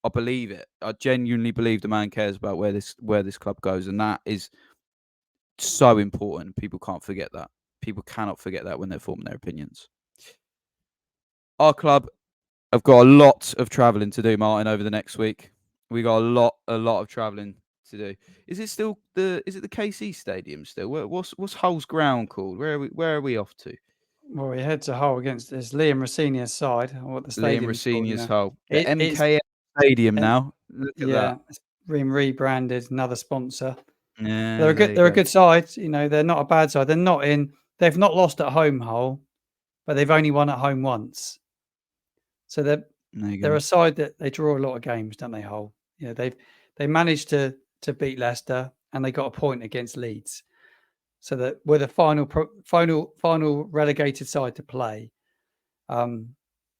I believe it. I genuinely believe the man cares about where this club goes, and that is so important. People can't forget that. People cannot forget that when they're forming their opinions. Our club have got a lot of travelling to do, Martin, over the next week. We got a lot of travelling to do. Is it still is it the KC Stadium still? What's Hull's ground called? Where are we off to? Well, we head to Hull against this Liam Rossinia's side, or what the Liam stadium's called Rossinia's now. Hull. The It's MKM Stadium and now. Look at that. it's been rebranded, another sponsor. Yeah, They're a there good. you They're a go. good side. You know, they're not a bad side. They're not in. They've not lost at home, Hull, but they've only won at home once. So There you they're go. a side that they draw a lot of games, don't they, Hull? You know, they managed to beat Leicester and they got a point against Leeds. So that we're the final relegated side to play. So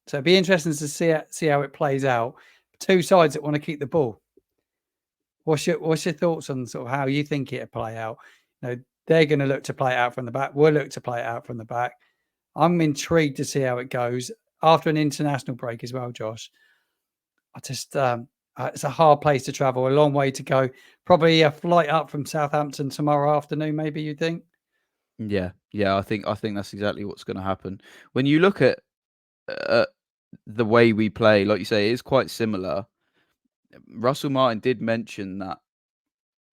it'd be interesting to see how it plays out. Two sides that want to keep the ball. What's your thoughts on sort of how you think it'll play out? You know, they're going to look to play it out from the back. We'll look to play it out from the back. I'm intrigued to see how it goes after an international break as well, Josh. I just it's a hard place to travel, a long way to go. Probably a flight up from Southampton tomorrow afternoon, maybe you think. Yeah, I think that's exactly what's going to happen. When you look at uh, the way we play, like you say, it is quite similar. Russell Martin did mention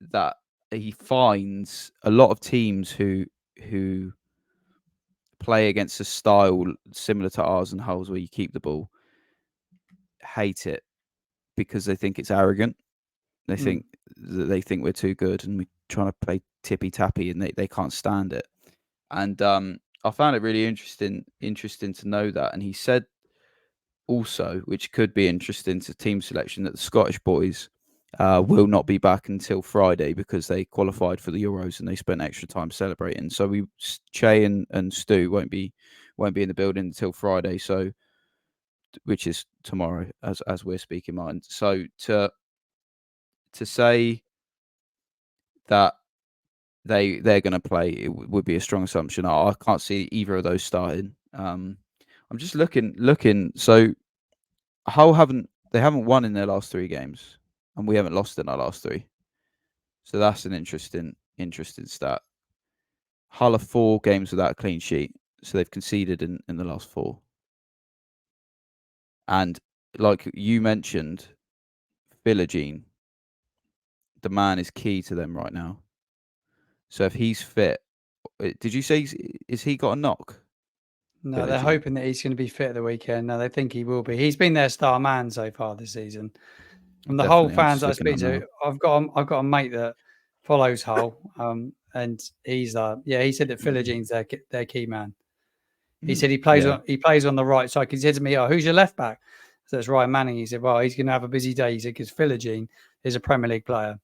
that he finds a lot of teams who play against a style similar to ours and Hull's, where you keep the ball, hate it because they think it's arrogant. They think we're too good and we're trying to play tippy tappy, and they can't stand it. And I found it really interesting to know that. And he said also, which could be interesting to team selection, that the Scottish boys will not be back until Friday because they qualified for the Euros and they spent extra time celebrating. So Che and Stu won't be in the building until Friday. So, which is tomorrow as we're speaking, Martin. So to say that they're going to play, it would be a strong assumption. I can't see either of those starting. I'm just looking. So Hull haven't won in their last 3 games, and we haven't lost in our last 3. So that's an interesting stat. Hull are 4 games without a clean sheet, so they've conceded in the last 4. And like you mentioned, Philogene, the man is key to them right now. So if he's fit, did you say is he got a knock? No, they're Philogene? hoping that he's going to be fit at the weekend. No, they think he will be. He's been their star man so far this season. From the Hull Definitely. I'm fans just that I looking speak at to, now. I've got a mate that follows Hull, and he's he said that Philogene's their key man. He said he plays Yeah. on the right side. Because he said to me, "Oh, who's your left back?" So it's Ryan Manning. He said, "Well, he's going to have a busy day." He said because Philogene is a Premier League player.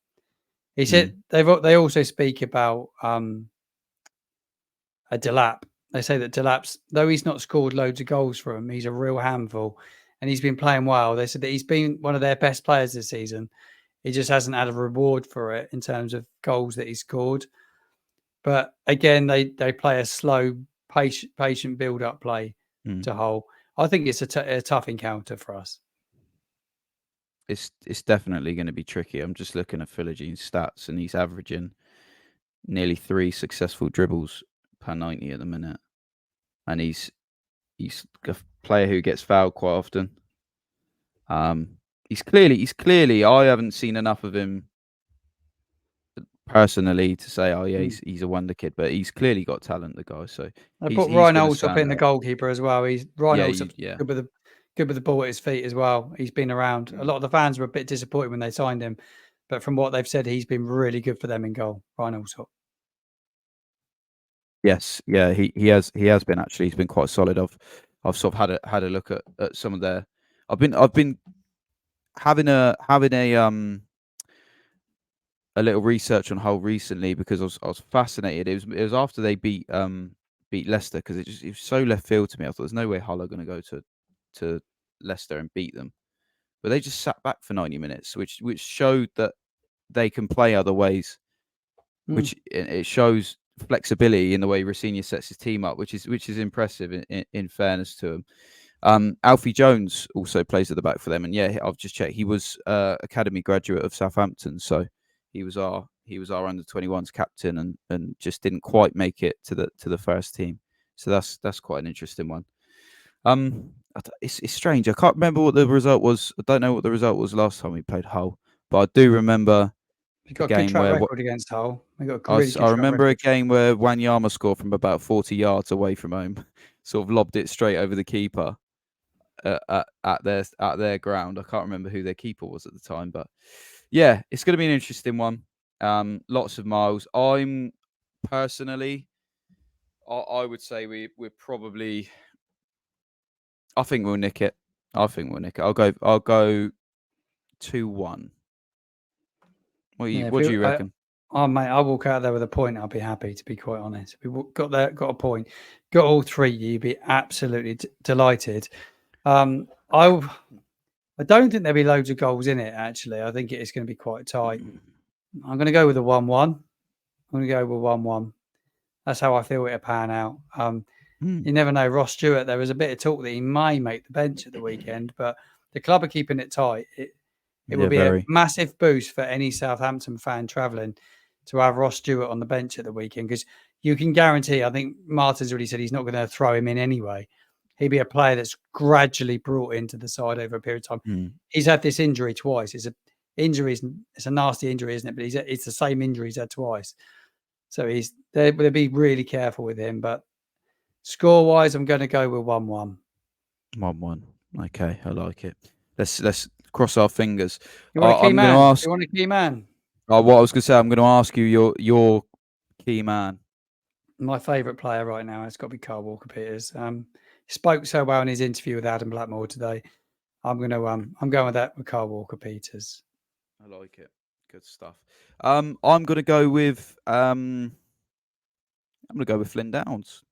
He said they also speak about a Delap. They say that Delap's, though he's not scored loads of goals for him, he's a real handful, and he's been playing well. They said that he's been one of their best players this season. He just hasn't had a reward for it in terms of goals that he scored. But again, they play a slow, patient build-up play to Hull. I think it's a tough encounter for us. It's definitely going to be tricky. I'm just looking at Philogene's stats, and he's averaging nearly 3 successful dribbles per 90 at the minute, and he's a player who gets fouled quite often. He's clearly. I haven't seen enough of him personally to say, oh yeah, he's a wonder kid, but he's clearly got talent, the guy. So I he's put Ryan going to Alsop stand in the out. goalkeeper as well. Ryan Yeah, Alsop's good with the ball at his feet as well. He's been around. A lot of the fans were a bit disappointed when they signed him, but from what they've said, he's been really good for them in goal. Ryan Alsop. Yes, yeah, he has been actually. He's been quite solid. I've sort of had a look at some of their. I've been having a little research on Hull recently because I was fascinated. It was after they beat Leicester, because it was so left field to me. I thought there's no way Hull are going to go to Leicester and beat them, but they just sat back for 90 minutes, which showed that they can play other ways. Which it shows flexibility in the way Rossini sets his team up, which is impressive in fairness to him. Alfie Jones also plays at the back for them, and yeah, I've just checked. He was academy graduate of Southampton, so he was our he was our under-21s captain and just didn't quite make it to the first team. So that's quite an interesting one. It's strange. I can't remember what the result was. I don't know what the result was last time we played Hull, but I do remember We've a got a good game track where record against Hull. We've got a really good I track remember a record. game where Wanyama scored from about 40 yards away from home, sort of lobbed it straight over the keeper at their ground. I can't remember who their keeper was at the time, but yeah, it's going to be an interesting one. Lots of miles. I'm personally, I would say we're probably. I think we'll nick it. I'll go 2-1. Yeah, What do you reckon? mate, I walk out there with a point. I'll be happy, to be quite honest. We got a point, got all three. You'd be absolutely delighted. I don't think there'll be loads of goals in it. Actually, I think it is going to be quite tight. I'm going to go with a 1-1. I'm going to go with 1-1. That's how I feel it'll pan out. You never know. Ross Stewart, there was a bit of talk that he may make the bench at the weekend, but the club are keeping it tight. It will be a massive boost for any Southampton fan travelling to have Ross Stewart on the bench at the weekend, because you can guarantee, I think Martin's already said he's not going to throw him in anyway. He'd be a player that's gradually brought into the side over a period of time. He's had this injury twice. It's a nasty injury, isn't it? But it's the same injury he's had twice. So they'll be really careful with him. But score-wise, I'm going to go with 1-1. 1-1. Okay, I like it. Let's cross our fingers. You want a key man? You want a key man? What I was going to say, I'm going to ask you your key man. My favourite player right now has got to be Kyle Walker-Peters. He spoke so well in his interview with Adam Blackmore today. I'm going with that with Kyle Walker-Peters. I like it. Good stuff. I'm going to go with Flynn Downs.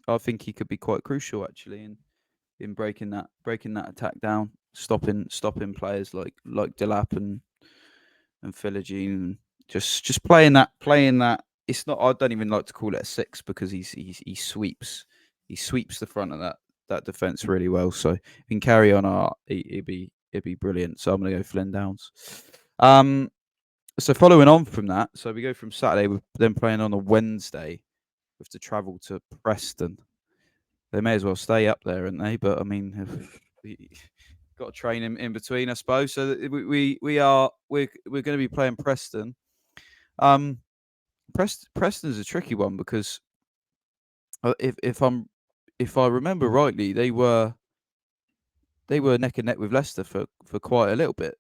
I think he could be quite crucial actually in breaking that attack down, stopping players like Delap and Philogene, just playing that. It's not. I don't even like to call it a 6 because he sweeps the front of that defense really well. So if he can carry on, it'd be brilliant. So I'm gonna go Flynn Downs. So following on from that, so we go from Saturday with them playing on a Wednesday. We have to travel to Preston. They may as well stay up there, aren't they? But I mean, we got to train in between, I suppose. So we're going to be playing Preston. Preston's a tricky one because if I remember rightly, they were neck and neck with Leicester for quite a little bit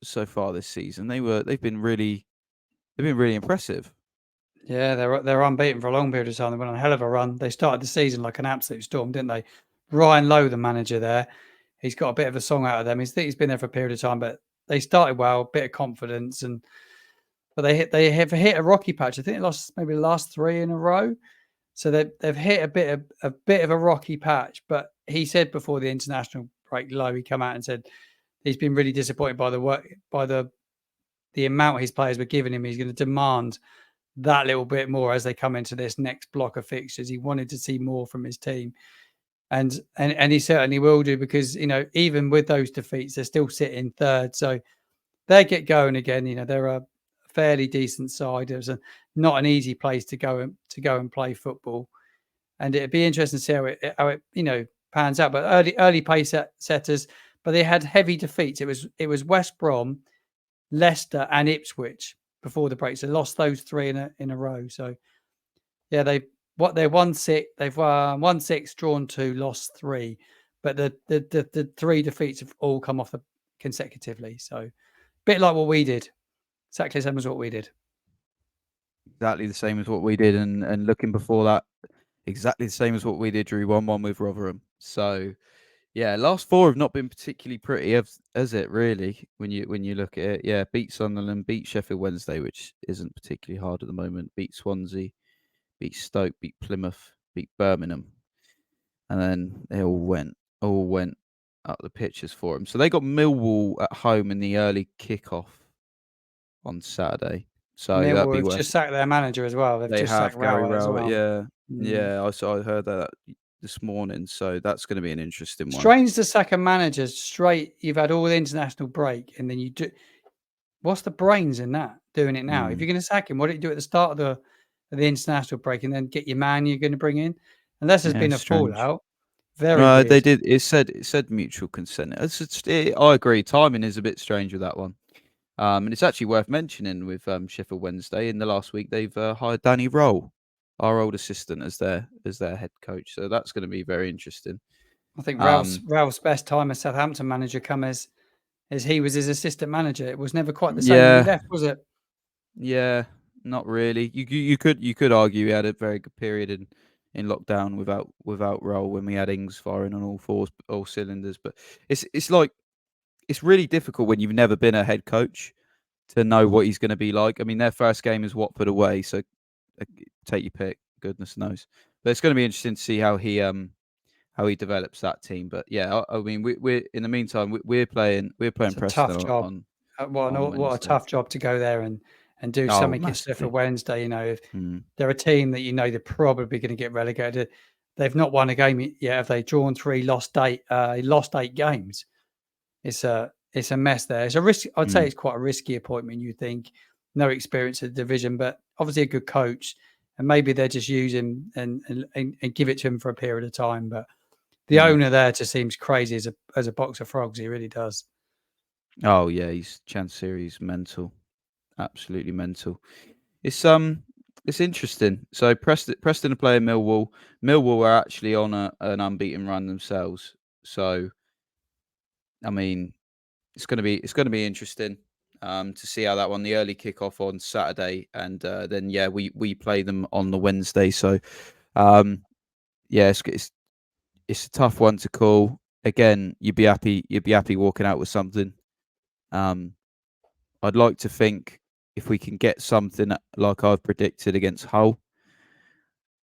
so far this season. They've been really impressive. Yeah, they're unbeaten for a long period of time. They went on a hell of a run. They started the season like an absolute storm, didn't they? Ryan Lowe, the manager there, he's got a bit of a song out of them. He's been there for a period of time, but they started well, a bit of confidence, but they have hit a rocky patch. I think they lost maybe the last 3 in a row, so they've hit a bit of a rocky patch. But he said before the international break, Lowe, he come out and said he's been really disappointed by the amount his players were giving him. He's going to demand that little bit more as they come into this next block of fixtures. He wanted to see more from his team, and he certainly will do, because even with those defeats, they're still sitting third, so they get going again. They're a fairly decent side. It was not an easy place to go and play football, and it'd be interesting to see how it pans out. But early pace setters, but they had heavy defeats. It was West Brom, Leicester, and Ipswich before the break. So they lost those 3 in a row. So yeah, they've won 6. They've won 6, drawn 2, lost 3. But the 3 defeats have all come off consecutively. So a bit like what we did. Exactly the same as what we did. Exactly the same as what we did, and looking before that, exactly the same as what we did. Drew 1-1 with Rotherham. So yeah, last 4 have not been particularly pretty, has it? Really, when you look at it, yeah, beat Sunderland, beat Sheffield Wednesday, which isn't particularly hard at the moment. Beat Swansea, beat Stoke, beat Plymouth, beat Birmingham, and then they all went up the pitches for them. So they got Millwall at home in the early kickoff on Saturday. So that'd be just sacked their manager as well. They just have sacked Gary Rowett Rowett, as well. Yeah. I heard that this morning. So that's going to be an interesting one. Strange to sack a manager straight. You've had all the international break, and then you do. What's the brains in that doing it now. If you're going to sack him, why don't you do it at the start of the international break and then get your man you're going to bring in? Unless there's been a strange. fallout, very weird. They did. It said mutual consent. I agree. Timing is a bit strange with that one. And it's actually worth mentioning with Sheffield Wednesday in the last week they've hired Danny Roll, our old assistant, as their head coach. So that's going to be very interesting. I think Ralph's best time as Southampton manager come as he was his assistant manager. It was never quite the same when he left, was it? Yeah, not really. You could argue he had a very good period in lockdown without Roll when we had Ings firing on all cylinders. But it's like it's really difficult when you've never been a head coach to know what he's going to be like. I mean, their first game is Watford away, so take your pick. Goodness knows, but it's going to be interesting to see how he develops that team. But yeah, I mean, we're in the meantime we're playing It's a Preston tough job. on What a tough job to go there and do something against for Wednesday. You know, if they're a team that they're probably going to get relegated. They've not won a game yet. Have they? Drawn 3, lost 8 games. It's a mess there. It's a risk. I'd say it's quite a risky appointment. You think no experience in the division, but obviously a good coach, and maybe they're just use him and give it to him for a period of time. But the owner there just seems crazy as a box of frogs. He really does. Oh yeah, he's Chancery's mental, absolutely mental. It's interesting. So Preston are playing Millwall. Millwall are actually on an unbeaten run themselves. So, I mean, it's going to be interesting to see how that one. The early kickoff on Saturday, and then we play them on the Wednesday. So, it's a tough one to call. Again, you'd be happy walking out with something. I'd like to think if we can get something like I've predicted against Hull,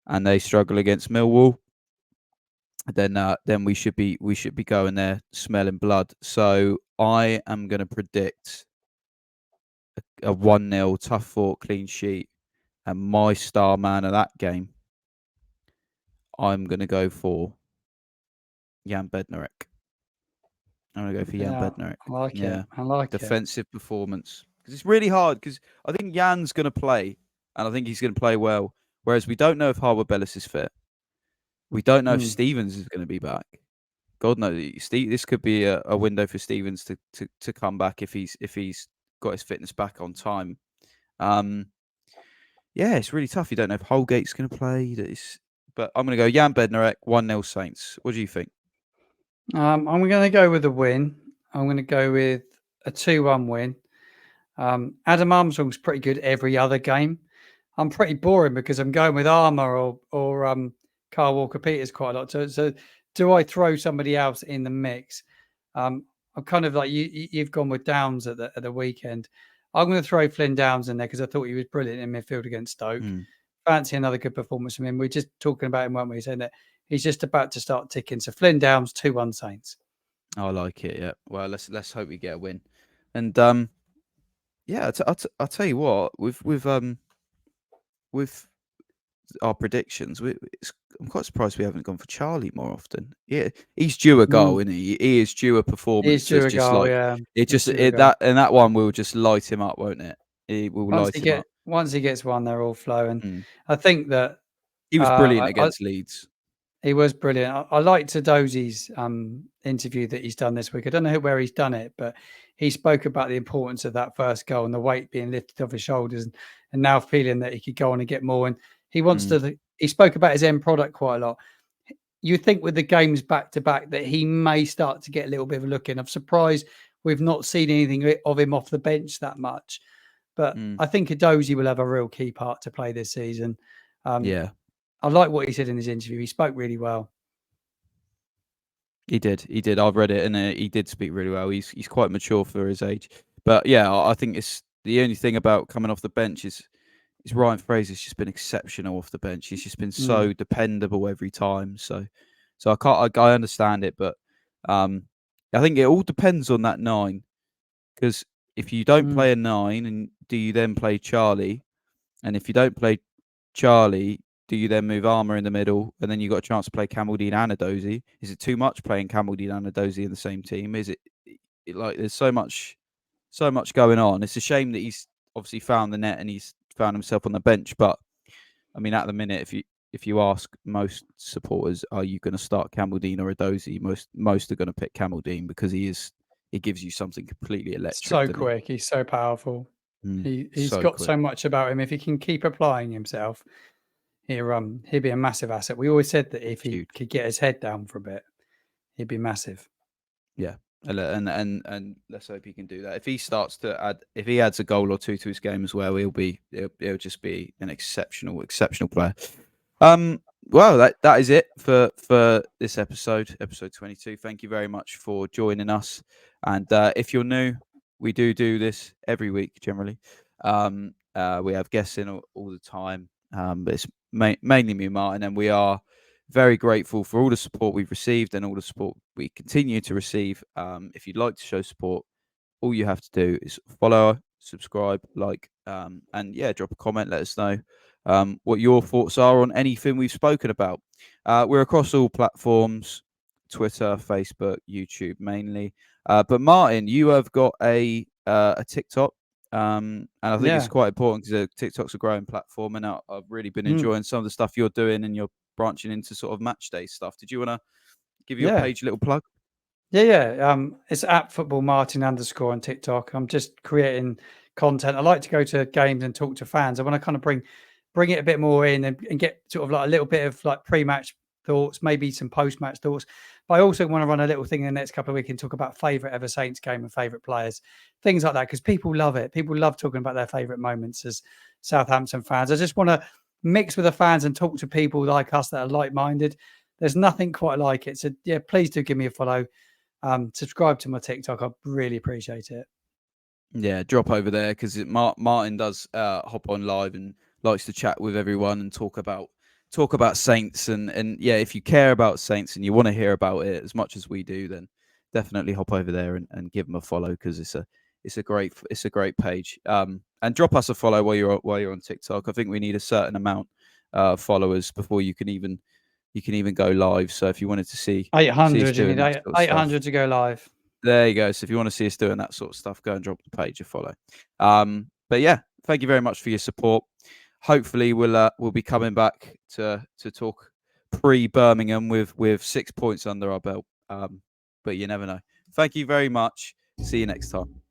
and they struggle against Millwall, then we should be going there smelling blood. So I am going to predict a 1-0 tough fought clean sheet, and my star man of that game, I'm going to go for Jan Bednarek. I'm going to go for Jan Bednarek. I like it. I like defensive performance. Because it's really hard, because I think Jan's going to play, and I think he's going to play well. Whereas we don't know if Harwood Bellis is fit. We don't know if Stevens is going to be back. God knows. This could be a window for Stevens to come back if he's got his fitness back on time. It's really tough. You don't know if Holgate's going to play. But I'm going to go Jan Bednarek, 1-0 Saints. What do you think? I'm going to go with a win. I'm going to go with a 2-1 win. Adam Armstrong's pretty good every other game. I'm pretty boring because I'm going with Armour or Carl Walker-Peters quite a lot. So do I throw somebody else in the mix? I'm kind of like you've gone with Downs at the weekend. I'm going to throw Flynn Downs in there because I thought he was brilliant in midfield against Stoke. Fancy another good performance from him. We're just talking about him, weren't we? Saying that he's just about to start ticking. So Flynn Downs, 2-1 Saints. I like it. Yeah. Well, let's hope we get a win. And I'll tell you what. With our predictions, I'm quite surprised we haven't gone for Charlie more often. Yeah, he's due a goal, isn't he? He is due a performance. He's due a goal. That one will just light him up, won't it? It will light him up. Once he gets one, they're all flowing. I think that he was brilliant against Leeds. He was brilliant. I liked Tadosi's interview that he's done this week. I don't know where he's done it, but he spoke about the importance of that first goal and the weight being lifted off his shoulders, and now feeling that he could go on and get more. And he wants to. He spoke about his end product quite a lot. You think with the games back to back that he may start to get a little bit of a look in. I'm surprised we've not seen anything of him off the bench that much, but I think Tadosi will have a real key part to play this season. I like what he said in his interview. He spoke really well. He did. I've read it, and he did speak really well. He's quite mature for his age. But yeah, I think it's the only thing about coming off the bench is Ryan Fraser's just been exceptional off the bench. He's just been so dependable every time. So I understand it, but I think it all depends on that 9. Because if you don't play a 9, and do you then play Charlie? And if you don't play Charlie, do you then move Armour in the middle, and then you got a chance to play Camaldine and Adozie? Is it too much playing Camaldine and Adozie in the same team? Is it like there's so much going on? It's a shame that he's obviously found the net and he's found himself on the bench. But I mean, at the minute, if you ask most supporters, are you going to start Campbell Dean or Edozie? Most are going to pick Campbell Dean because he gives you something completely electric, So doesn't he? quick, he's so powerful. He's So got quick. so much about him. If he can keep applying himself, he'd be a massive asset. We always said that if he Huge. could get his head down for a bit, he'd be massive. Yeah. And let's hope he can do that. If he starts to if he adds a goal or two to his game as well, he'll just be an exceptional player. Well, that is it for this episode 22. Thank you very much for joining us. And if you're new, we do this every week generally. We have guests in all the time, but it's mainly me and Martin, and we are very grateful for all the support we've received and all the support we continue to receive. If you'd like to show support, all you have to do is follow, subscribe, like, and yeah, drop a comment. Let us know what your thoughts are on anything we've spoken about. We're across all platforms: Twitter, Facebook, YouTube mainly. But Martin, you have got a TikTok, and I think it's Yeah. quite important because TikTok's a growing platform, and I've really been Mm. enjoying some of the stuff you're doing, and you're branching into sort of match day stuff. Did you want to give your Yeah. page a little plug? Yeah. It's at football Martin _ on TikTok. I'm just creating content. I like to go to games and talk to fans. I want to kind of bring it a bit more in and get sort of like a little bit of like pre-match thoughts, maybe some post-match thoughts. But I also want to run a little thing in the next couple of weeks and talk about favourite ever Saints game and favourite players, things like that, because people love it. People love talking about their favourite moments as Southampton fans. I just want to mix with the fans and talk to people like us that are like-minded. There's nothing quite like it. So yeah, please do give me a follow. Subscribe to my TikTok. I really appreciate it. Yeah, drop over there because Martin does hop on live and likes to chat with everyone and talk about Saints and yeah, if you care about Saints and you want to hear about it as much as we do, then definitely hop over there and give them a follow because it's a great page. And drop us a follow while you're on TikTok. I think we need a certain amount of followers before you can even go live. So if you wanted to see us 800. You doing need that sort of stuff. 800 to go live. There you go. So if you want to see us doing that sort of stuff, go and drop the page a follow. But yeah, thank you very much for your support. Hopefully we'll be coming back to talk pre-Birmingham with 6 points under our belt. But you never know. Thank you very much. See you next time.